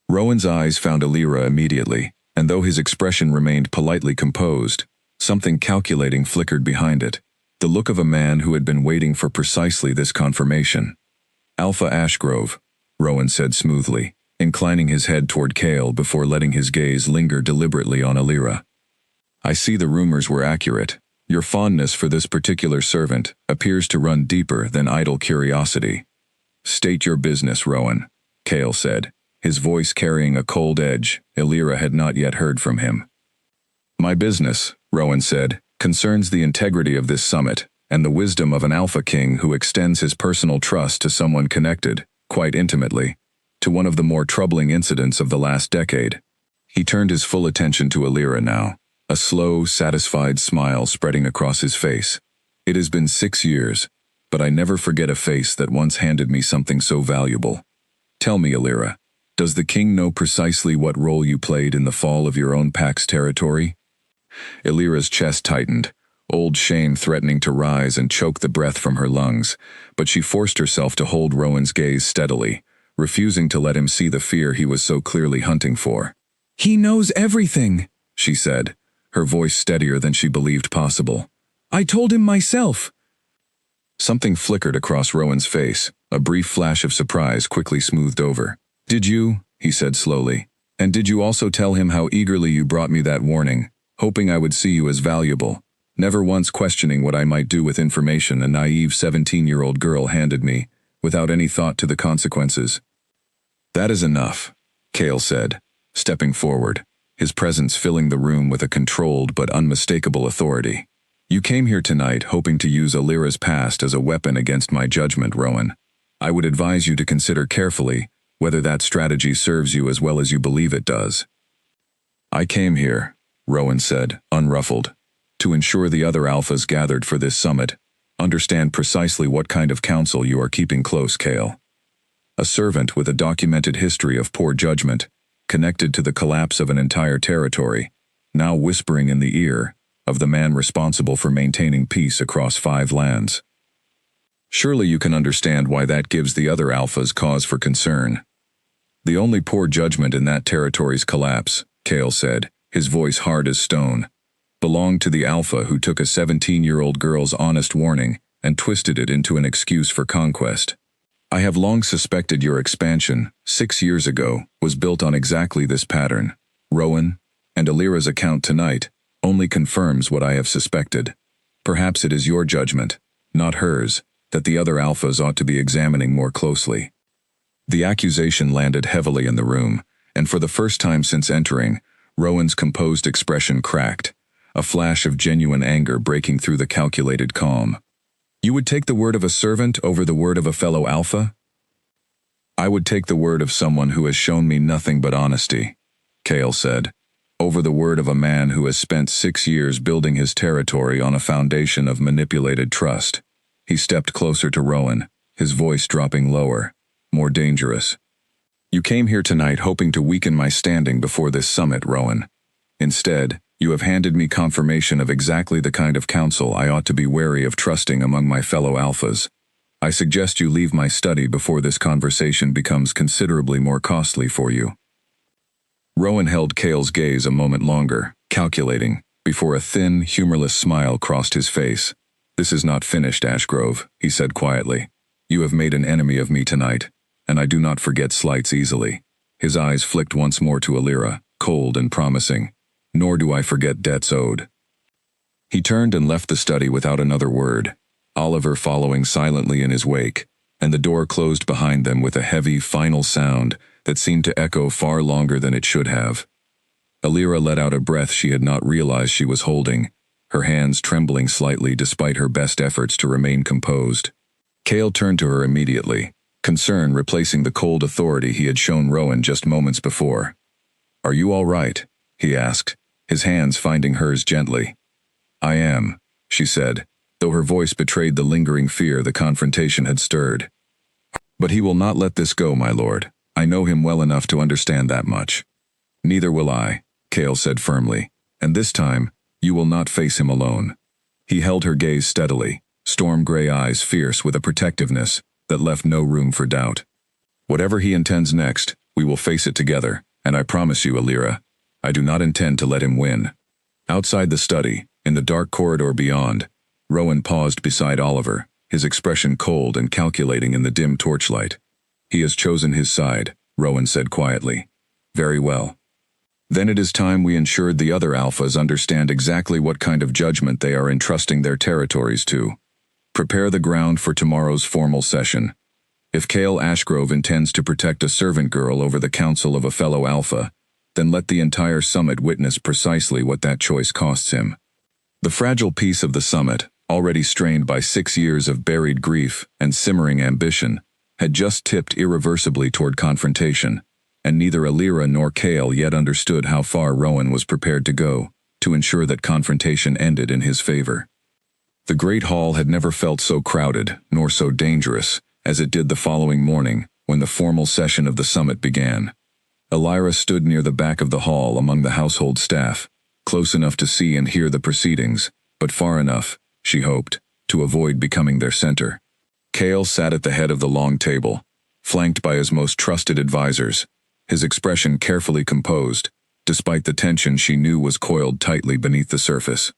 Rowan's eyes found Alira immediately, and though his expression remained politely composed, something calculating flickered behind it, the look of a man who had been waiting for precisely this confirmation. "Alpha Ashgrove," Rowan said smoothly, inclining his head toward Kale before letting his gaze linger deliberately on Alira. "I see the rumors were accurate. Your fondness for this particular servant appears to run deeper than idle curiosity." "State your business, Rowan," Kale said, his voice carrying a cold edge Alira had not yet heard from him. "My business," Rowan said, "concerns the integrity of this summit and the wisdom of an Alpha King who extends his personal trust to someone connected, quite intimately, to one of the more troubling incidents of the last decade." He turned his full attention to Alira now, a slow, satisfied smile spreading across his face. "It has been 6 years, but I never forget a face that once handed me something so valuable. Tell me, Alira, does the king know precisely what role you played in the fall of your own pack's territory?" Alira's chest tightened, old shame threatening to rise and choke the breath from her lungs, but she forced herself to hold Rowan's gaze steadily, refusing to let him see the fear he was so clearly hunting for. "He knows everything," she said, her voice steadier than she believed possible. "I told him myself." Something flickered across Rowan's face, a brief flash of surprise quickly smoothed over. "Did you?" he said slowly. "And did you also tell him how eagerly you brought me that warning, hoping I would see you as valuable, never once questioning what I might do with information a naive 17-year-old girl handed me, without any thought to the consequences?" "That is enough," Kale said, stepping forward, his presence filling the room with a controlled but unmistakable authority. "You came here tonight hoping to use Alira's past as a weapon against my judgment, Rowan. I would advise you to consider carefully whether that strategy serves you as well as you believe it does." "I came here," Rowan said, unruffled, "to ensure the other alphas gathered for this summit understand precisely what kind of counsel you are keeping close, Kale. A servant with a documented history of poor judgment, connected to the collapse of an entire territory, now whispering in the ear, of the man responsible for maintaining peace across 5 lands. Surely you can understand why that gives the other alphas cause for concern. The only poor judgment in that territory's collapse, Kale said, his voice hard as stone, belonged to the alpha who took a 17-year-old girl's honest warning and twisted it into an excuse for conquest. I have long suspected your expansion, 6 years ago, was built on exactly this pattern. Rowan, and Alira's account tonight, only confirms what I have suspected. Perhaps it is your judgment, not hers, that the other alphas ought to be examining more closely. The accusation landed heavily in the room, and for the first time since entering, Rowan's composed expression cracked, a flash of genuine anger breaking through the calculated calm. You would take the word of a servant over the word of a fellow alpha? I would take the word of someone who has shown me nothing but honesty, Kale said, over the word of a man who has spent 6 years building his territory on a foundation of manipulated trust. He stepped closer to Rowan, his voice dropping lower, more dangerous. You came here tonight hoping to weaken my standing before this summit, Rowan. Instead, you have handed me confirmation of exactly the kind of counsel I ought to be wary of trusting among my fellow alphas. I suggest you leave my study before this conversation becomes considerably more costly for you. Rowan held Kale's gaze a moment longer, calculating, before a thin, humorless smile crossed his face. This is not finished, Ashgrove, he said quietly. You have made an enemy of me tonight, and I do not forget slights easily. His eyes flicked once more to Alira, cold and promising. Nor do I forget debts owed. He turned and left the study without another word, Oliver following silently in his wake, and the door closed behind them with a heavy, final sound that seemed to echo far longer than it should have. Alira let out a breath she had not realized she was holding, her hands trembling slightly despite her best efforts to remain composed. Kale turned to her immediately, concern replacing the cold authority he had shown Rowan just moments before. Are you all right? He asked, his hands finding hers gently. I am, she said, though her voice betrayed the lingering fear the confrontation had stirred. But he will not let this go, my lord. I know him well enough to understand that much. Neither will I, Kale said firmly, and this time, you will not face him alone. He held her gaze steadily, storm-gray eyes fierce with a protectiveness that left no room for doubt. Whatever he intends next, we will face it together, and I promise you, Alira, I do not intend to let him win. Outside the study, in the dark corridor beyond, Rowan paused beside Oliver, his expression cold and calculating in the dim torchlight. He has chosen his side, Rowan said quietly. Very well. Then it is time we ensured the other alphas understand exactly what kind of judgment they are entrusting their territories to. Prepare the ground for tomorrow's formal session. If Kale Ashgrove intends to protect a servant girl over the counsel of a fellow alpha, then let the entire summit witness precisely what that choice costs him. The fragile peace of the summit, already strained by 6 years of buried grief and simmering ambition, had just tipped irreversibly toward confrontation, and neither Alira nor Kale yet understood how far Rowan was prepared to go to ensure that confrontation ended in his favor. The great hall had never felt so crowded, nor so dangerous, as it did the following morning when the formal session of the summit began. Alira stood near the back of the hall among the household staff, close enough to see and hear the proceedings, but far enough, she hoped, to avoid becoming their center. Kale sat at the head of the long table, flanked by his most trusted advisors, his expression carefully composed, despite the tension she knew was coiled tightly beneath the surface.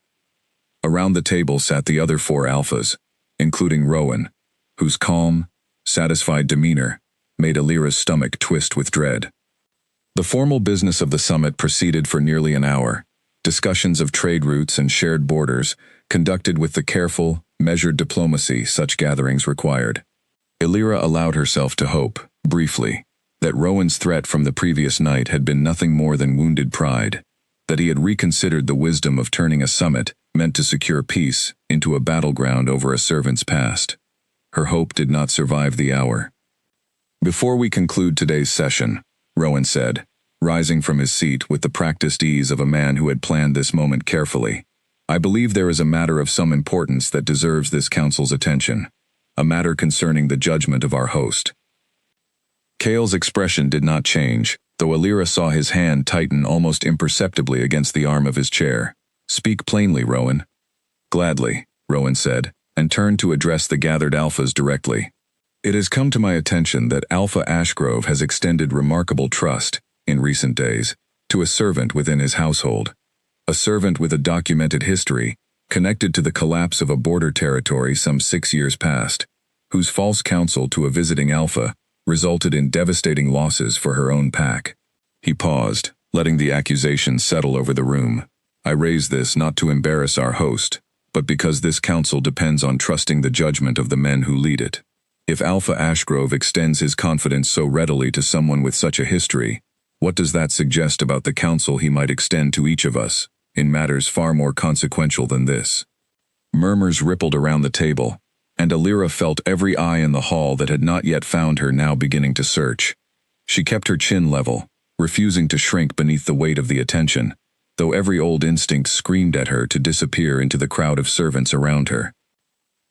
Around the table sat the other 4 alphas, including Rowan, whose calm, satisfied demeanor made Alira's stomach twist with dread. The formal business of the summit proceeded for nearly an hour, discussions of trade routes and shared borders conducted with the careful, measured diplomacy such gatherings required. Alira allowed herself to hope, briefly, that Rowan's threat from the previous night had been nothing more than wounded pride, that he had reconsidered the wisdom of turning a summit meant to secure peace into a battleground over a servant's past. Her hope did not survive the hour. Before we conclude today's session, Rowan said, rising from his seat with the practiced ease of a man who had planned this moment carefully, I believe there is a matter of some importance that deserves this council's attention, a matter concerning the judgment of our host. Kale's expression did not change, though Alira saw his hand tighten almost imperceptibly against the arm of his chair. Speak plainly, Rowan. Gladly, Rowan said, and turned to address the gathered alphas directly. It has come to my attention that Alpha Ashgrove has extended remarkable trust, in recent days, to a servant within his household. A servant with a documented history, connected to the collapse of a border territory some 6 years past, whose false counsel to a visiting Alpha resulted in devastating losses for her own pack. He paused, letting the accusation settle over the room. I raise this not to embarrass our host, but because this council depends on trusting the judgment of the men who lead it. If Alpha Ashgrove extends his confidence so readily to someone with such a history, what does that suggest about the counsel he might extend to each of us, in matters far more consequential than this? Murmurs rippled around the table, and Alira felt every eye in the hall that had not yet found her now beginning to search. She kept her chin level, refusing to shrink beneath the weight of the attention, though every old instinct screamed at her to disappear into the crowd of servants around her.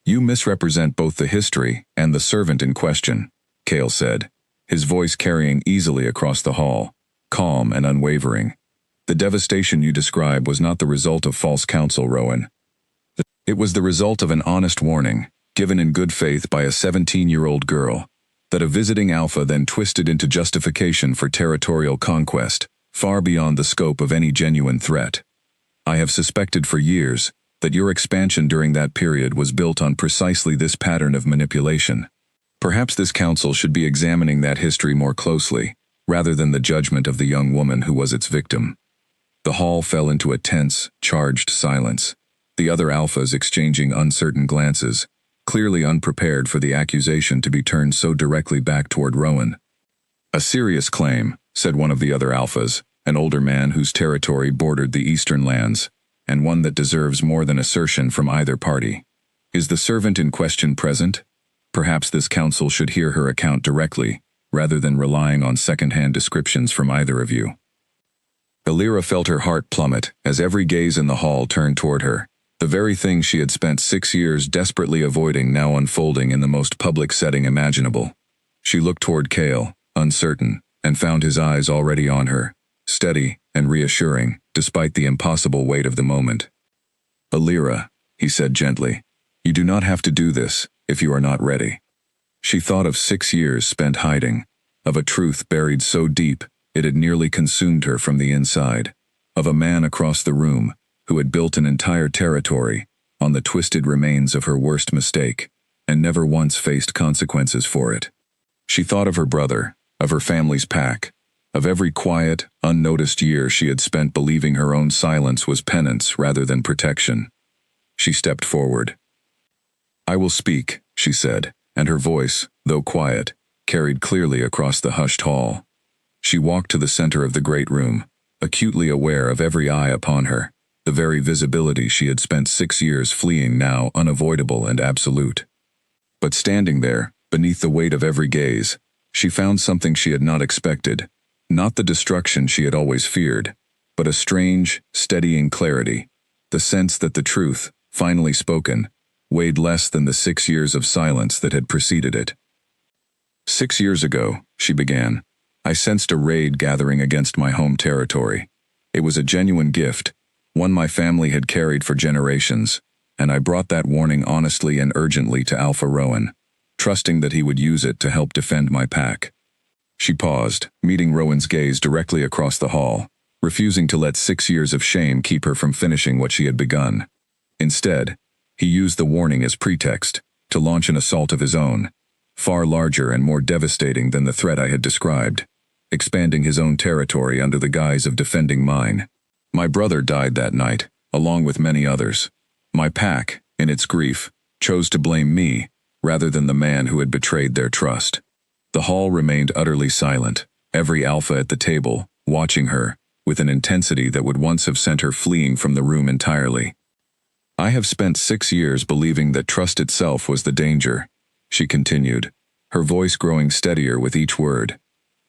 You misrepresent both the history and the servant in question, Cale said, his voice carrying easily across the hall, calm and unwavering. The devastation you describe was not the result of false counsel, Rowan. It was the result of an honest warning, given in good faith by a 17-year-old girl, that a visiting Alpha then twisted into justification for territorial conquest, far beyond the scope of any genuine threat. I have suspected for years that your expansion during that period was built on precisely this pattern of manipulation. Perhaps this council should be examining that history more closely, rather than the judgment of the young woman who was its victim. The hall fell into a tense, charged silence, the other alphas exchanging uncertain glances, clearly unprepared for the accusation to be turned so directly back toward Rowan. A serious claim, said one of the other alphas, an older man whose territory bordered the eastern lands, and one that deserves more than assertion from either party. Is the servant in question present? Perhaps this council should hear her account directly, rather than relying on second-hand descriptions from either of you. Alira felt her heart plummet as every gaze in the hall turned toward her, the very thing she had spent 6 years desperately avoiding now unfolding in the most public setting imaginable. She looked toward Cale, uncertain, and found his eyes already on her, steady and reassuring, despite the impossible weight of the moment. Alira, he said gently, you do not have to do this if you are not ready. She thought of 6 years spent hiding, of a truth buried so deep it had nearly consumed her from the inside, of a man across the room who had built an entire territory on the twisted remains of her worst mistake, and never once faced consequences for it. She thought of her brother, of her family's pack, of every quiet, unnoticed year she had spent believing her own silence was penance rather than protection. She stepped forward. I will speak, she said, and her voice, though quiet, carried clearly across the hushed hall. She walked to the center of the great room, acutely aware of every eye upon her, the very visibility she had spent 6 years fleeing now unavoidable and absolute. But standing there, beneath the weight of every gaze, she found something she had not expected, not the destruction she had always feared, but a strange, steadying clarity, the sense that the truth, finally spoken, weighed less than the 6 years of silence that had preceded it. 6 years ago, she began, I sensed a raid gathering against my home territory. It was a genuine gift, one my family had carried for generations, and I brought that warning honestly and urgently to Alpha Rowan, trusting that he would use it to help defend my pack. She paused, meeting Rowan's gaze directly across the hall, refusing to let 6 years of shame keep her from finishing what she had begun. Instead, he used the warning as pretext to launch an assault of his own, far larger and more devastating than the threat I had described, expanding his own territory under the guise of defending mine. My brother died that night, along with many others. My pack, in its grief, chose to blame me, rather than the man who had betrayed their trust. The hall remained utterly silent, every alpha at the table, watching her, with an intensity that would once have sent her fleeing from the room entirely. I have spent 6 years believing that trust itself was the danger, she continued, her voice growing steadier with each word,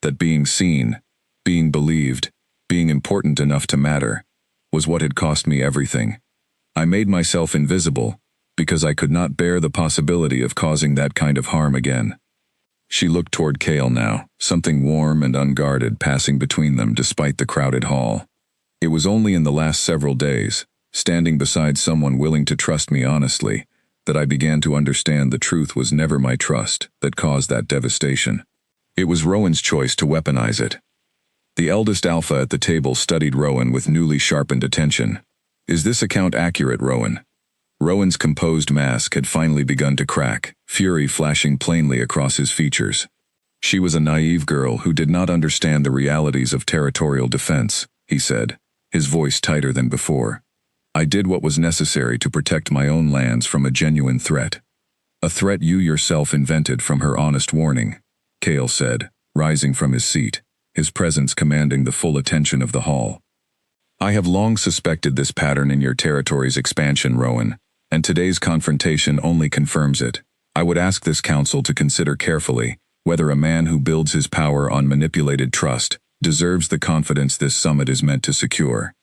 that being seen, being believed, being important enough to matter, was what had cost me everything. I made myself invisible, because I could not bear the possibility of causing that kind of harm again. She looked toward Cale now, something warm and unguarded passing between them despite the crowded hall. It was only in the last several days, standing beside someone willing to trust me honestly, that I began to understand the truth was never my trust that caused that devastation. It was Rowan's choice to weaponize it. The eldest alpha at the table studied Rowan with newly sharpened attention. Is this account accurate, Rowan? Rowan's composed mask had finally begun to crack, fury flashing plainly across his features. She was a naive girl who did not understand the realities of territorial defense, he said, his voice tighter than before. I did what was necessary to protect my own lands from a genuine threat. A threat you yourself invented from her honest warning, Cale said, rising from his seat, his presence commanding the full attention of the hall. I have long suspected this pattern in your territory's expansion, Rowan, and today's confrontation only confirms it. I would ask this council to consider carefully whether a man who builds his power on manipulated trust deserves the confidence this summit is meant to secure.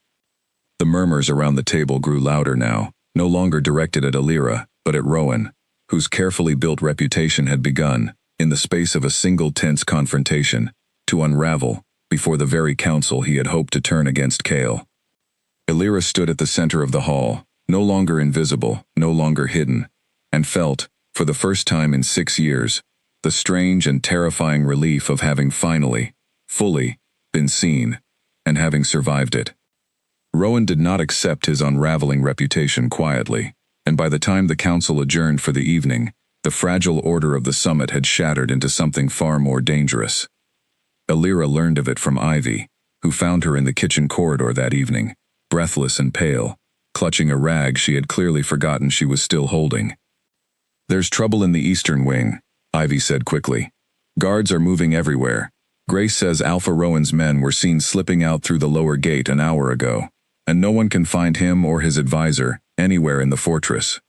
The murmurs around the table grew louder now, no longer directed at Alira, but at Rowan, whose carefully built reputation had begun, in the space of a single tense confrontation, to unravel before the very council he had hoped to turn against Cale. Alira stood at the center of the hall, no longer invisible, no longer hidden, and felt, for the first time in 6 years, the strange and terrifying relief of having finally, fully, been seen, and having survived it. Rowan did not accept his unraveling reputation quietly, and by the time the council adjourned for the evening, the fragile order of the summit had shattered into something far more dangerous. Alira learned of it from Ivy, who found her in the kitchen corridor that evening, breathless and pale, clutching a rag she had clearly forgotten she was still holding. There's trouble in the eastern wing, Ivy said quickly. Guards are moving everywhere. Grace says Alpha Rowan's men were seen slipping out through the lower gate an hour ago, and no one can find him or his advisor anywhere in the fortress.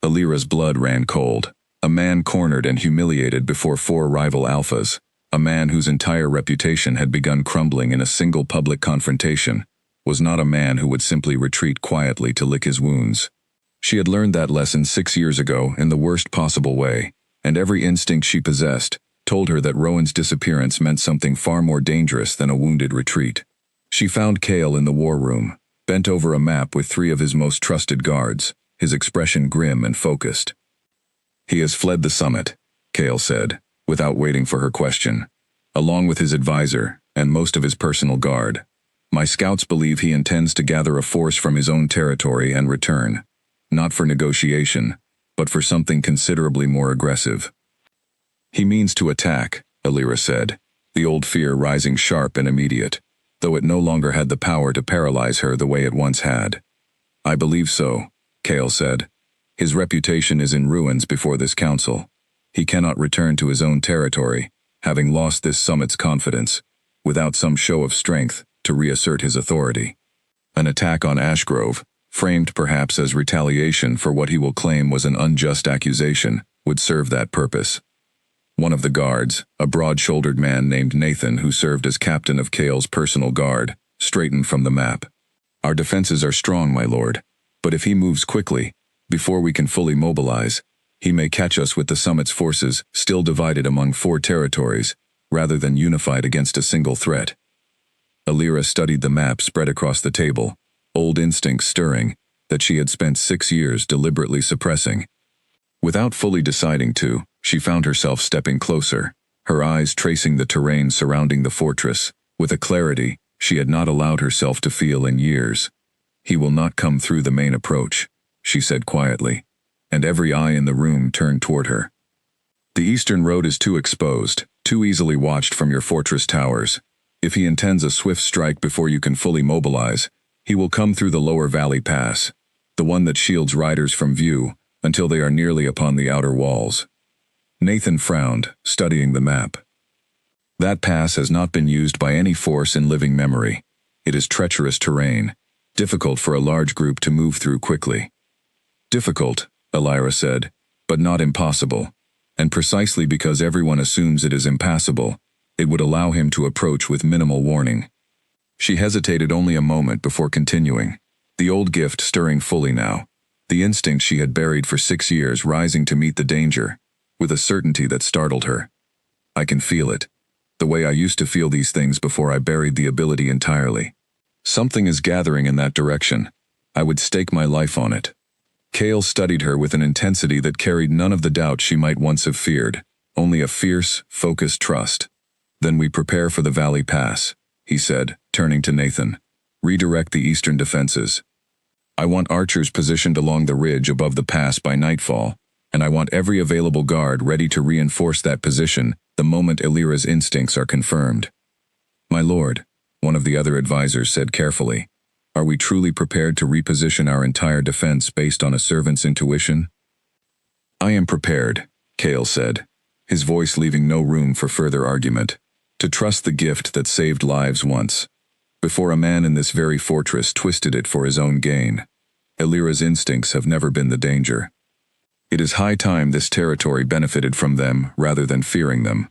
Alira's blood ran cold. A man cornered and humiliated before 4 rival alphas, a man whose entire reputation had begun crumbling in a single public confrontation, was not a man who would simply retreat quietly to lick his wounds. She had learned that lesson 6 years ago in the worst possible way, and every instinct she possessed told her that Rowan's disappearance meant something far more dangerous than a wounded retreat. She found Cale in the war room, bent over a map with 3 of his most trusted guards, his expression grim and focused. He has fled the summit, Cale said, without waiting for her question, along with his advisor and most of his personal guard. My scouts believe he intends to gather a force from his own territory and return, not for negotiation, but for something considerably more aggressive. He means to attack, Alira said, the old fear rising sharp and immediate, though it no longer had the power to paralyze her the way it once had. I believe so, Cale said. His reputation is in ruins before this council. He cannot return to his own territory, having lost this summit's confidence, without some show of strength to reassert his authority. An attack on Ashgrove, framed perhaps as retaliation for what he will claim was an unjust accusation, would serve that purpose. One of the guards, a broad-shouldered man named Nathan who served as captain of Cale's personal guard, straightened from the map. Our defenses are strong, my lord, but if he moves quickly, before we can fully mobilize, he may catch us with the summit's forces still divided among 4 territories, rather than unified against a single threat. Alira studied the map spread across the table, old instincts stirring, that she had spent 6 years deliberately suppressing. Without fully deciding to, she found herself stepping closer, her eyes tracing the terrain surrounding the fortress, with a clarity she had not allowed herself to feel in years. He will not come through the main approach, she said quietly, and every eye in the room turned toward her. The eastern road is too exposed, too easily watched from your fortress towers. If he intends a swift strike before you can fully mobilize, he will come through the lower valley pass, the one that shields riders from view until they are nearly upon the outer walls. Nathan frowned, studying the map. That pass has not been used by any force in living memory. It is treacherous terrain, difficult for a large group to move through quickly. Difficult, Alira said, but not impossible, and precisely because everyone assumes it is impassable, it would allow him to approach with minimal warning. She hesitated only a moment before continuing, the old gift stirring fully now, the instinct she had buried for 6 years rising to meet the danger, with a certainty that startled her. I can feel it, the way I used to feel these things before I buried the ability entirely. Something is gathering in that direction. I would stake my life on it. Kale studied her with an intensity that carried none of the doubt she might once have feared, only a fierce, focused trust. Then we prepare for the Valley Pass, he said, turning to Nathan. Redirect the eastern defenses. I want archers positioned along the ridge above the pass by nightfall, and I want every available guard ready to reinforce that position the moment Illyra's instincts are confirmed. My lord, one of the other advisors said carefully, are we truly prepared to reposition our entire defense based on a servant's intuition? I am prepared, Kale said, his voice leaving no room for further argument, to trust the gift that saved lives once, before a man in this very fortress twisted it for his own gain. Illyra's instincts have never been the danger. It is high time this territory benefited from them rather than fearing them.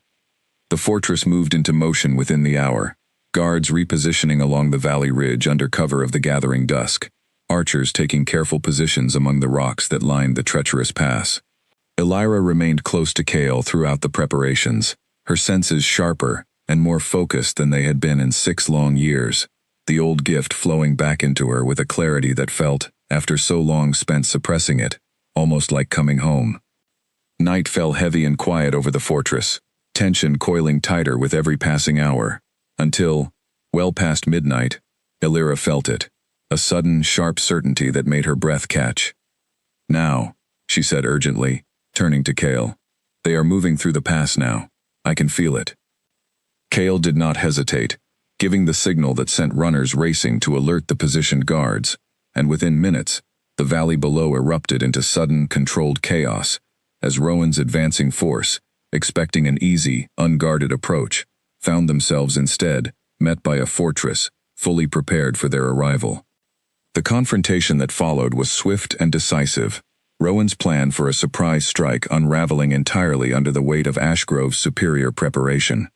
The fortress moved into motion within the hour, guards repositioning along the valley ridge under cover of the gathering dusk, archers taking careful positions among the rocks that lined the treacherous pass. Illyra remained close to Kale throughout the preparations, her senses sharper and more focused than they had been in 6 long years, the old gift flowing back into her with a clarity that felt, after so long spent suppressing it, almost like coming home. Night fell heavy and quiet over the fortress, tension coiling tighter with every passing hour, until, well past midnight, Illyra felt it, a sudden, sharp certainty that made her breath catch. Now, she said urgently, turning to Kale. They are moving through the pass now. I can feel it. Kale did not hesitate, giving the signal that sent runners racing to alert the positioned guards, and within minutes, the valley below erupted into sudden, controlled chaos, as Rowan's advancing force, expecting an easy, unguarded approach, found themselves instead met by a fortress, fully prepared for their arrival. The confrontation that followed was swift and decisive, Rowan's plan for a surprise strike unraveling entirely under the weight of Ashgrove's superior preparation.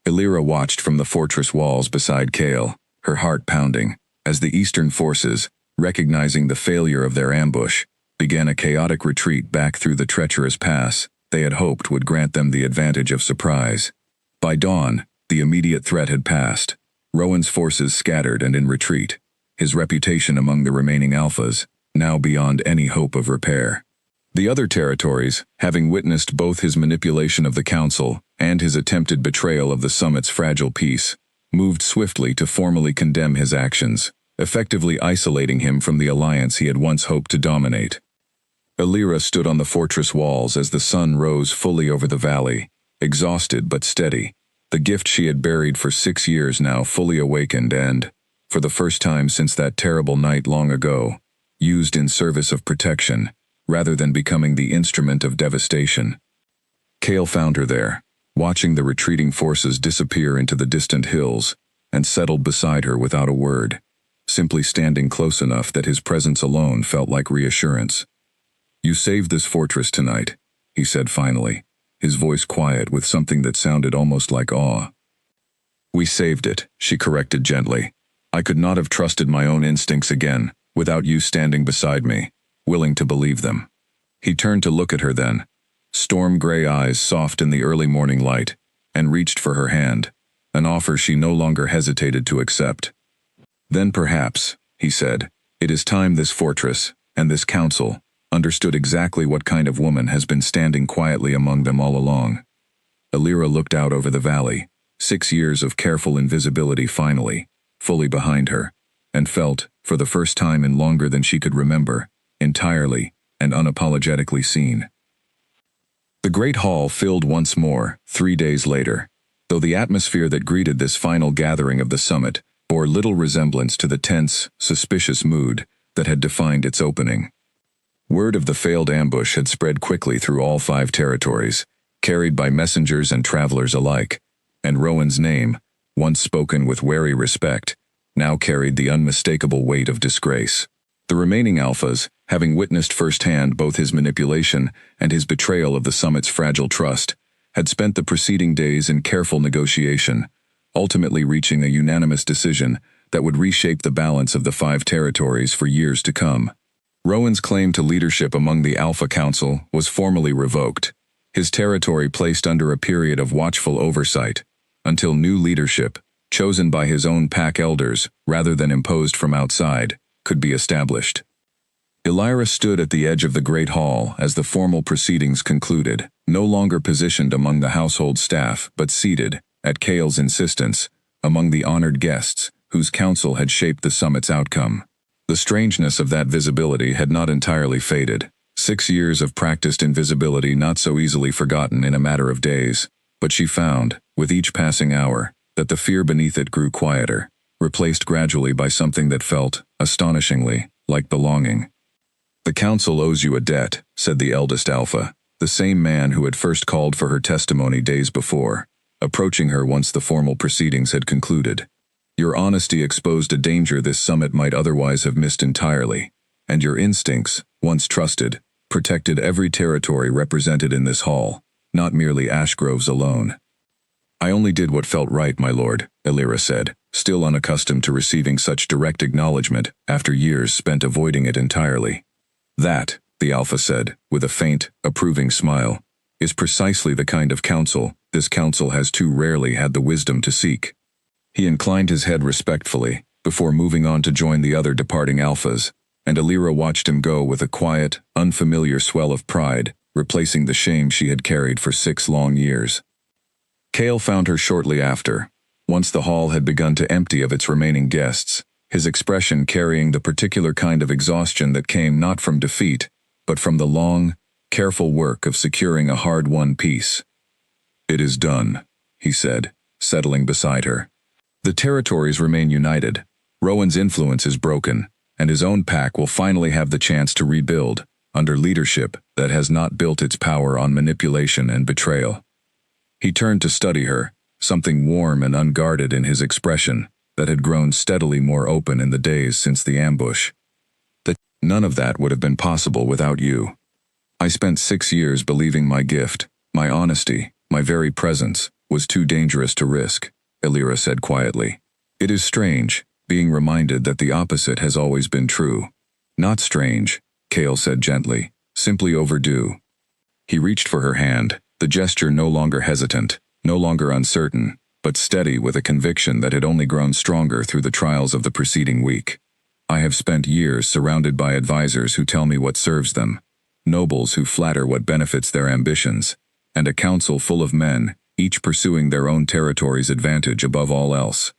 Illyra watched from the fortress walls beside Kale, her heart pounding, as the eastern forces, recognizing the failure of their ambush, began a chaotic retreat back through the treacherous pass they had hoped would grant them the advantage of surprise. By dawn, the immediate threat had passed. Rowan's forces scattered and in retreat, his reputation among the remaining alphas, now beyond any hope of repair. The other territories, having witnessed both his manipulation of the council and his attempted betrayal of the summit's fragile peace, moved swiftly to formally condemn his actions, effectively isolating him from the alliance he had once hoped to dominate. Illyra stood on the fortress walls as the sun rose fully over the valley, exhausted but steady, the gift she had buried for 6 years now fully awakened and, for the first time since that terrible night long ago, used in service of protection, rather than becoming the instrument of devastation. Kale found her there, watching the retreating forces disappear into the distant hills, and settled beside her without a word, simply standing close enough that his presence alone felt like reassurance. You saved this fortress tonight, he said finally, his voice quiet with something that sounded almost like awe. We saved it, she corrected gently. I could not have trusted my own instincts again, without you standing beside me, willing to believe them. He turned to look at her then, storm-gray eyes soft in the early morning light, and reached for her hand, an offer she no longer hesitated to accept. Then perhaps, he said, it is time this fortress, and this council, understood exactly what kind of woman has been standing quietly among them all along. Illyra looked out over the valley, 6 years of careful invisibility finally, fully behind her, and felt, for the first time in longer than she could remember, entirely and unapologetically seen. The great hall filled once more, 3 days later, though the atmosphere that greeted this final gathering of the summit bore little resemblance to the tense, suspicious mood that had defined its opening. Word of the failed ambush had spread quickly through all 5 territories, carried by messengers and travelers alike, and Rowan's name, once spoken with wary respect, now carried the unmistakable weight of disgrace. The remaining alphas, having witnessed firsthand both his manipulation and his betrayal of the summit's fragile trust, had spent the preceding days in careful negotiation, ultimately reaching a unanimous decision that would reshape the balance of the 5 territories for years to come. Rowan's claim to leadership among the Alpha Council was formally revoked, his territory placed under a period of watchful oversight, until new leadership, chosen by his own pack elders rather than imposed from outside, could be established. Elira stood at the edge of the great hall as the formal proceedings concluded, no longer positioned among the household staff, but seated, at Cale's insistence, among the honored guests, whose counsel had shaped the summit's outcome. The strangeness of that visibility had not entirely faded. 6 years of practiced invisibility not so easily forgotten in a matter of days, but she found, with each passing hour, that the fear beneath it grew quieter, replaced gradually by something that felt, astonishingly, like belonging. "The council owes you a debt," said the eldest Alpha, the same man who had first called for her testimony days before, approaching her once the formal proceedings had concluded. "Your honesty exposed a danger this summit might otherwise have missed entirely, and your instincts, once trusted, protected every territory represented in this hall, not merely Ashgrove's alone." "I only did what felt right, my lord," Elira said, still unaccustomed to receiving such direct acknowledgement after years spent avoiding it entirely. "That," the Alpha said, with a faint, approving smile, "is precisely the kind of counsel this council has too rarely had the wisdom to seek." He inclined his head respectfully, before moving on to join the other departing Alphas, and Elira watched him go with a quiet, unfamiliar swell of pride, replacing the shame she had carried for 6 long years. Cale found her shortly after, once the hall had begun to empty of its remaining guests, his expression carrying the particular kind of exhaustion that came not from defeat, but from the long, careful work of securing a hard-won peace. "It is done," he said, settling beside her. "The territories remain united. Rowan's influence is broken, and his own pack will finally have the chance to rebuild, under leadership that has not built its power on manipulation and betrayal." He turned to study her, something warm and unguarded in his expression that had grown steadily more open in the days since the ambush. "That none of that would have been possible without you. I spent 6 years believing my gift, my honesty, my very presence, was too dangerous to risk," Elira said quietly. "It is strange, being reminded that the opposite has always been true." "Not strange," Cale said gently, "simply overdue." He reached for her hand, the gesture no longer hesitant, no longer uncertain, but steady with a conviction that had only grown stronger through the trials of the preceding week. "I have spent years surrounded by advisors who tell me what serves them, nobles who flatter what benefits their ambitions, and a council full of men, each pursuing their own territory's advantage above all else.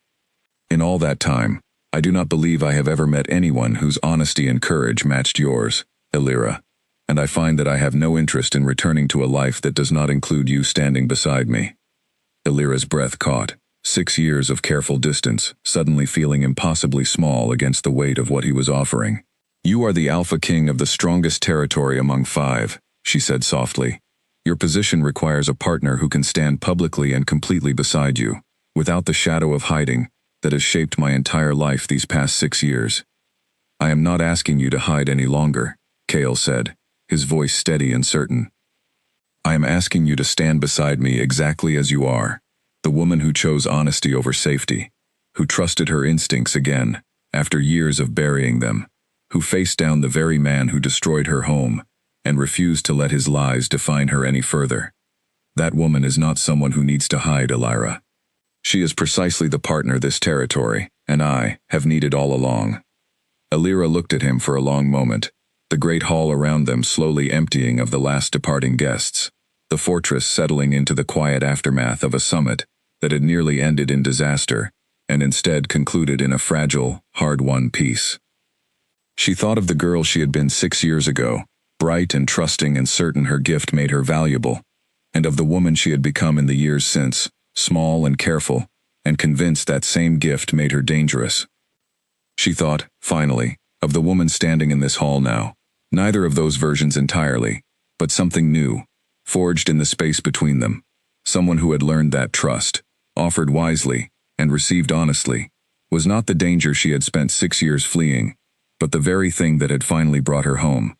In all that time, I do not believe I have ever met anyone whose honesty and courage matched yours, Elira, and I find that I have no interest in returning to a life that does not include you standing beside me." Elira's breath caught, 6 years of careful distance, suddenly feeling impossibly small against the weight of what he was offering. "You are the Alpha King of the strongest territory among 5, she said softly. "Your position requires a partner who can stand publicly and completely beside you, without the shadow of hiding that has shaped my entire life these past 6 years. I am not asking you to hide any longer," Cale said, his voice steady and certain. "I am asking you to stand beside me exactly as you are, the woman who chose honesty over safety, who trusted her instincts again, after years of burying them, who faced down the very man who destroyed her home, and refused to let his lies define her any further. That woman is not someone who needs to hide, Elira. She is precisely the partner this territory, and I, have needed all along." Elira looked at him for a long moment, the great hall around them slowly emptying of the last departing guests, the fortress settling into the quiet aftermath of a summit that had nearly ended in disaster, and instead concluded in a fragile, hard-won peace. She thought of the girl she had been 6 years ago, bright and trusting and certain her gift made her valuable, and of the woman she had become in the years since, small and careful, and convinced that same gift made her dangerous. She thought, finally, of the woman standing in this hall now, neither of those versions entirely, but something new, forged in the space between them, someone who had learned that trust, offered wisely, and received honestly, was not the danger she had spent 6 years fleeing, but the very thing that had finally brought her home.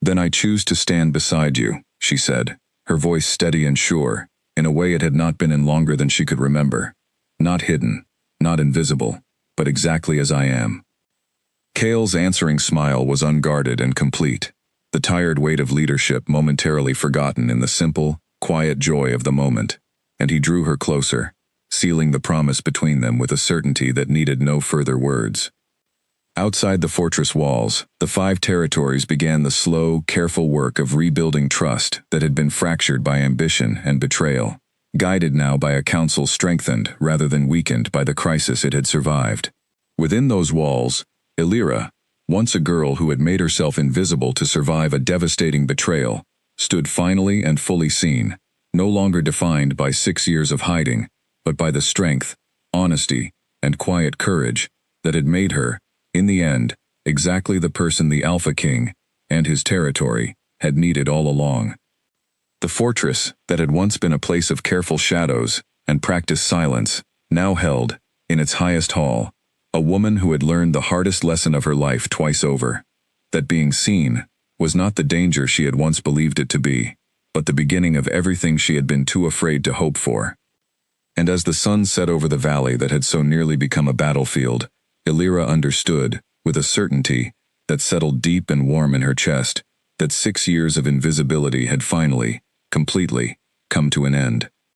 "Then I choose to stand beside you," she said, her voice steady and sure, in a way it had not been in longer than she could remember. "Not hidden, not invisible, but exactly as I am." Cale's answering smile was unguarded and complete, the tired weight of leadership momentarily forgotten in the simple, quiet joy of the moment, and he drew her closer, sealing the promise between them with a certainty that needed no further words. Outside the fortress walls, the 5 territories began the slow, careful work of rebuilding trust that had been fractured by ambition and betrayal, guided now by a council strengthened rather than weakened by the crisis it had survived. Within those walls, Illyra, once a girl who had made herself invisible to survive a devastating betrayal, stood finally and fully seen, no longer defined by 6 years of hiding, but by the strength, honesty, and quiet courage that had made her, in the end, exactly the person the Alpha King and his territory had needed all along. The fortress that had once been a place of careful shadows and practiced silence now held, in its highest hall, a woman who had learned the hardest lesson of her life twice over, that being seen was not the danger she had once believed it to be, but the beginning of everything she had been too afraid to hope for. And as the sun set over the valley that had so nearly become a battlefield, Illyra understood, with a certainty that settled deep and warm in her chest, that 6 years of invisibility had finally, completely, come to an end.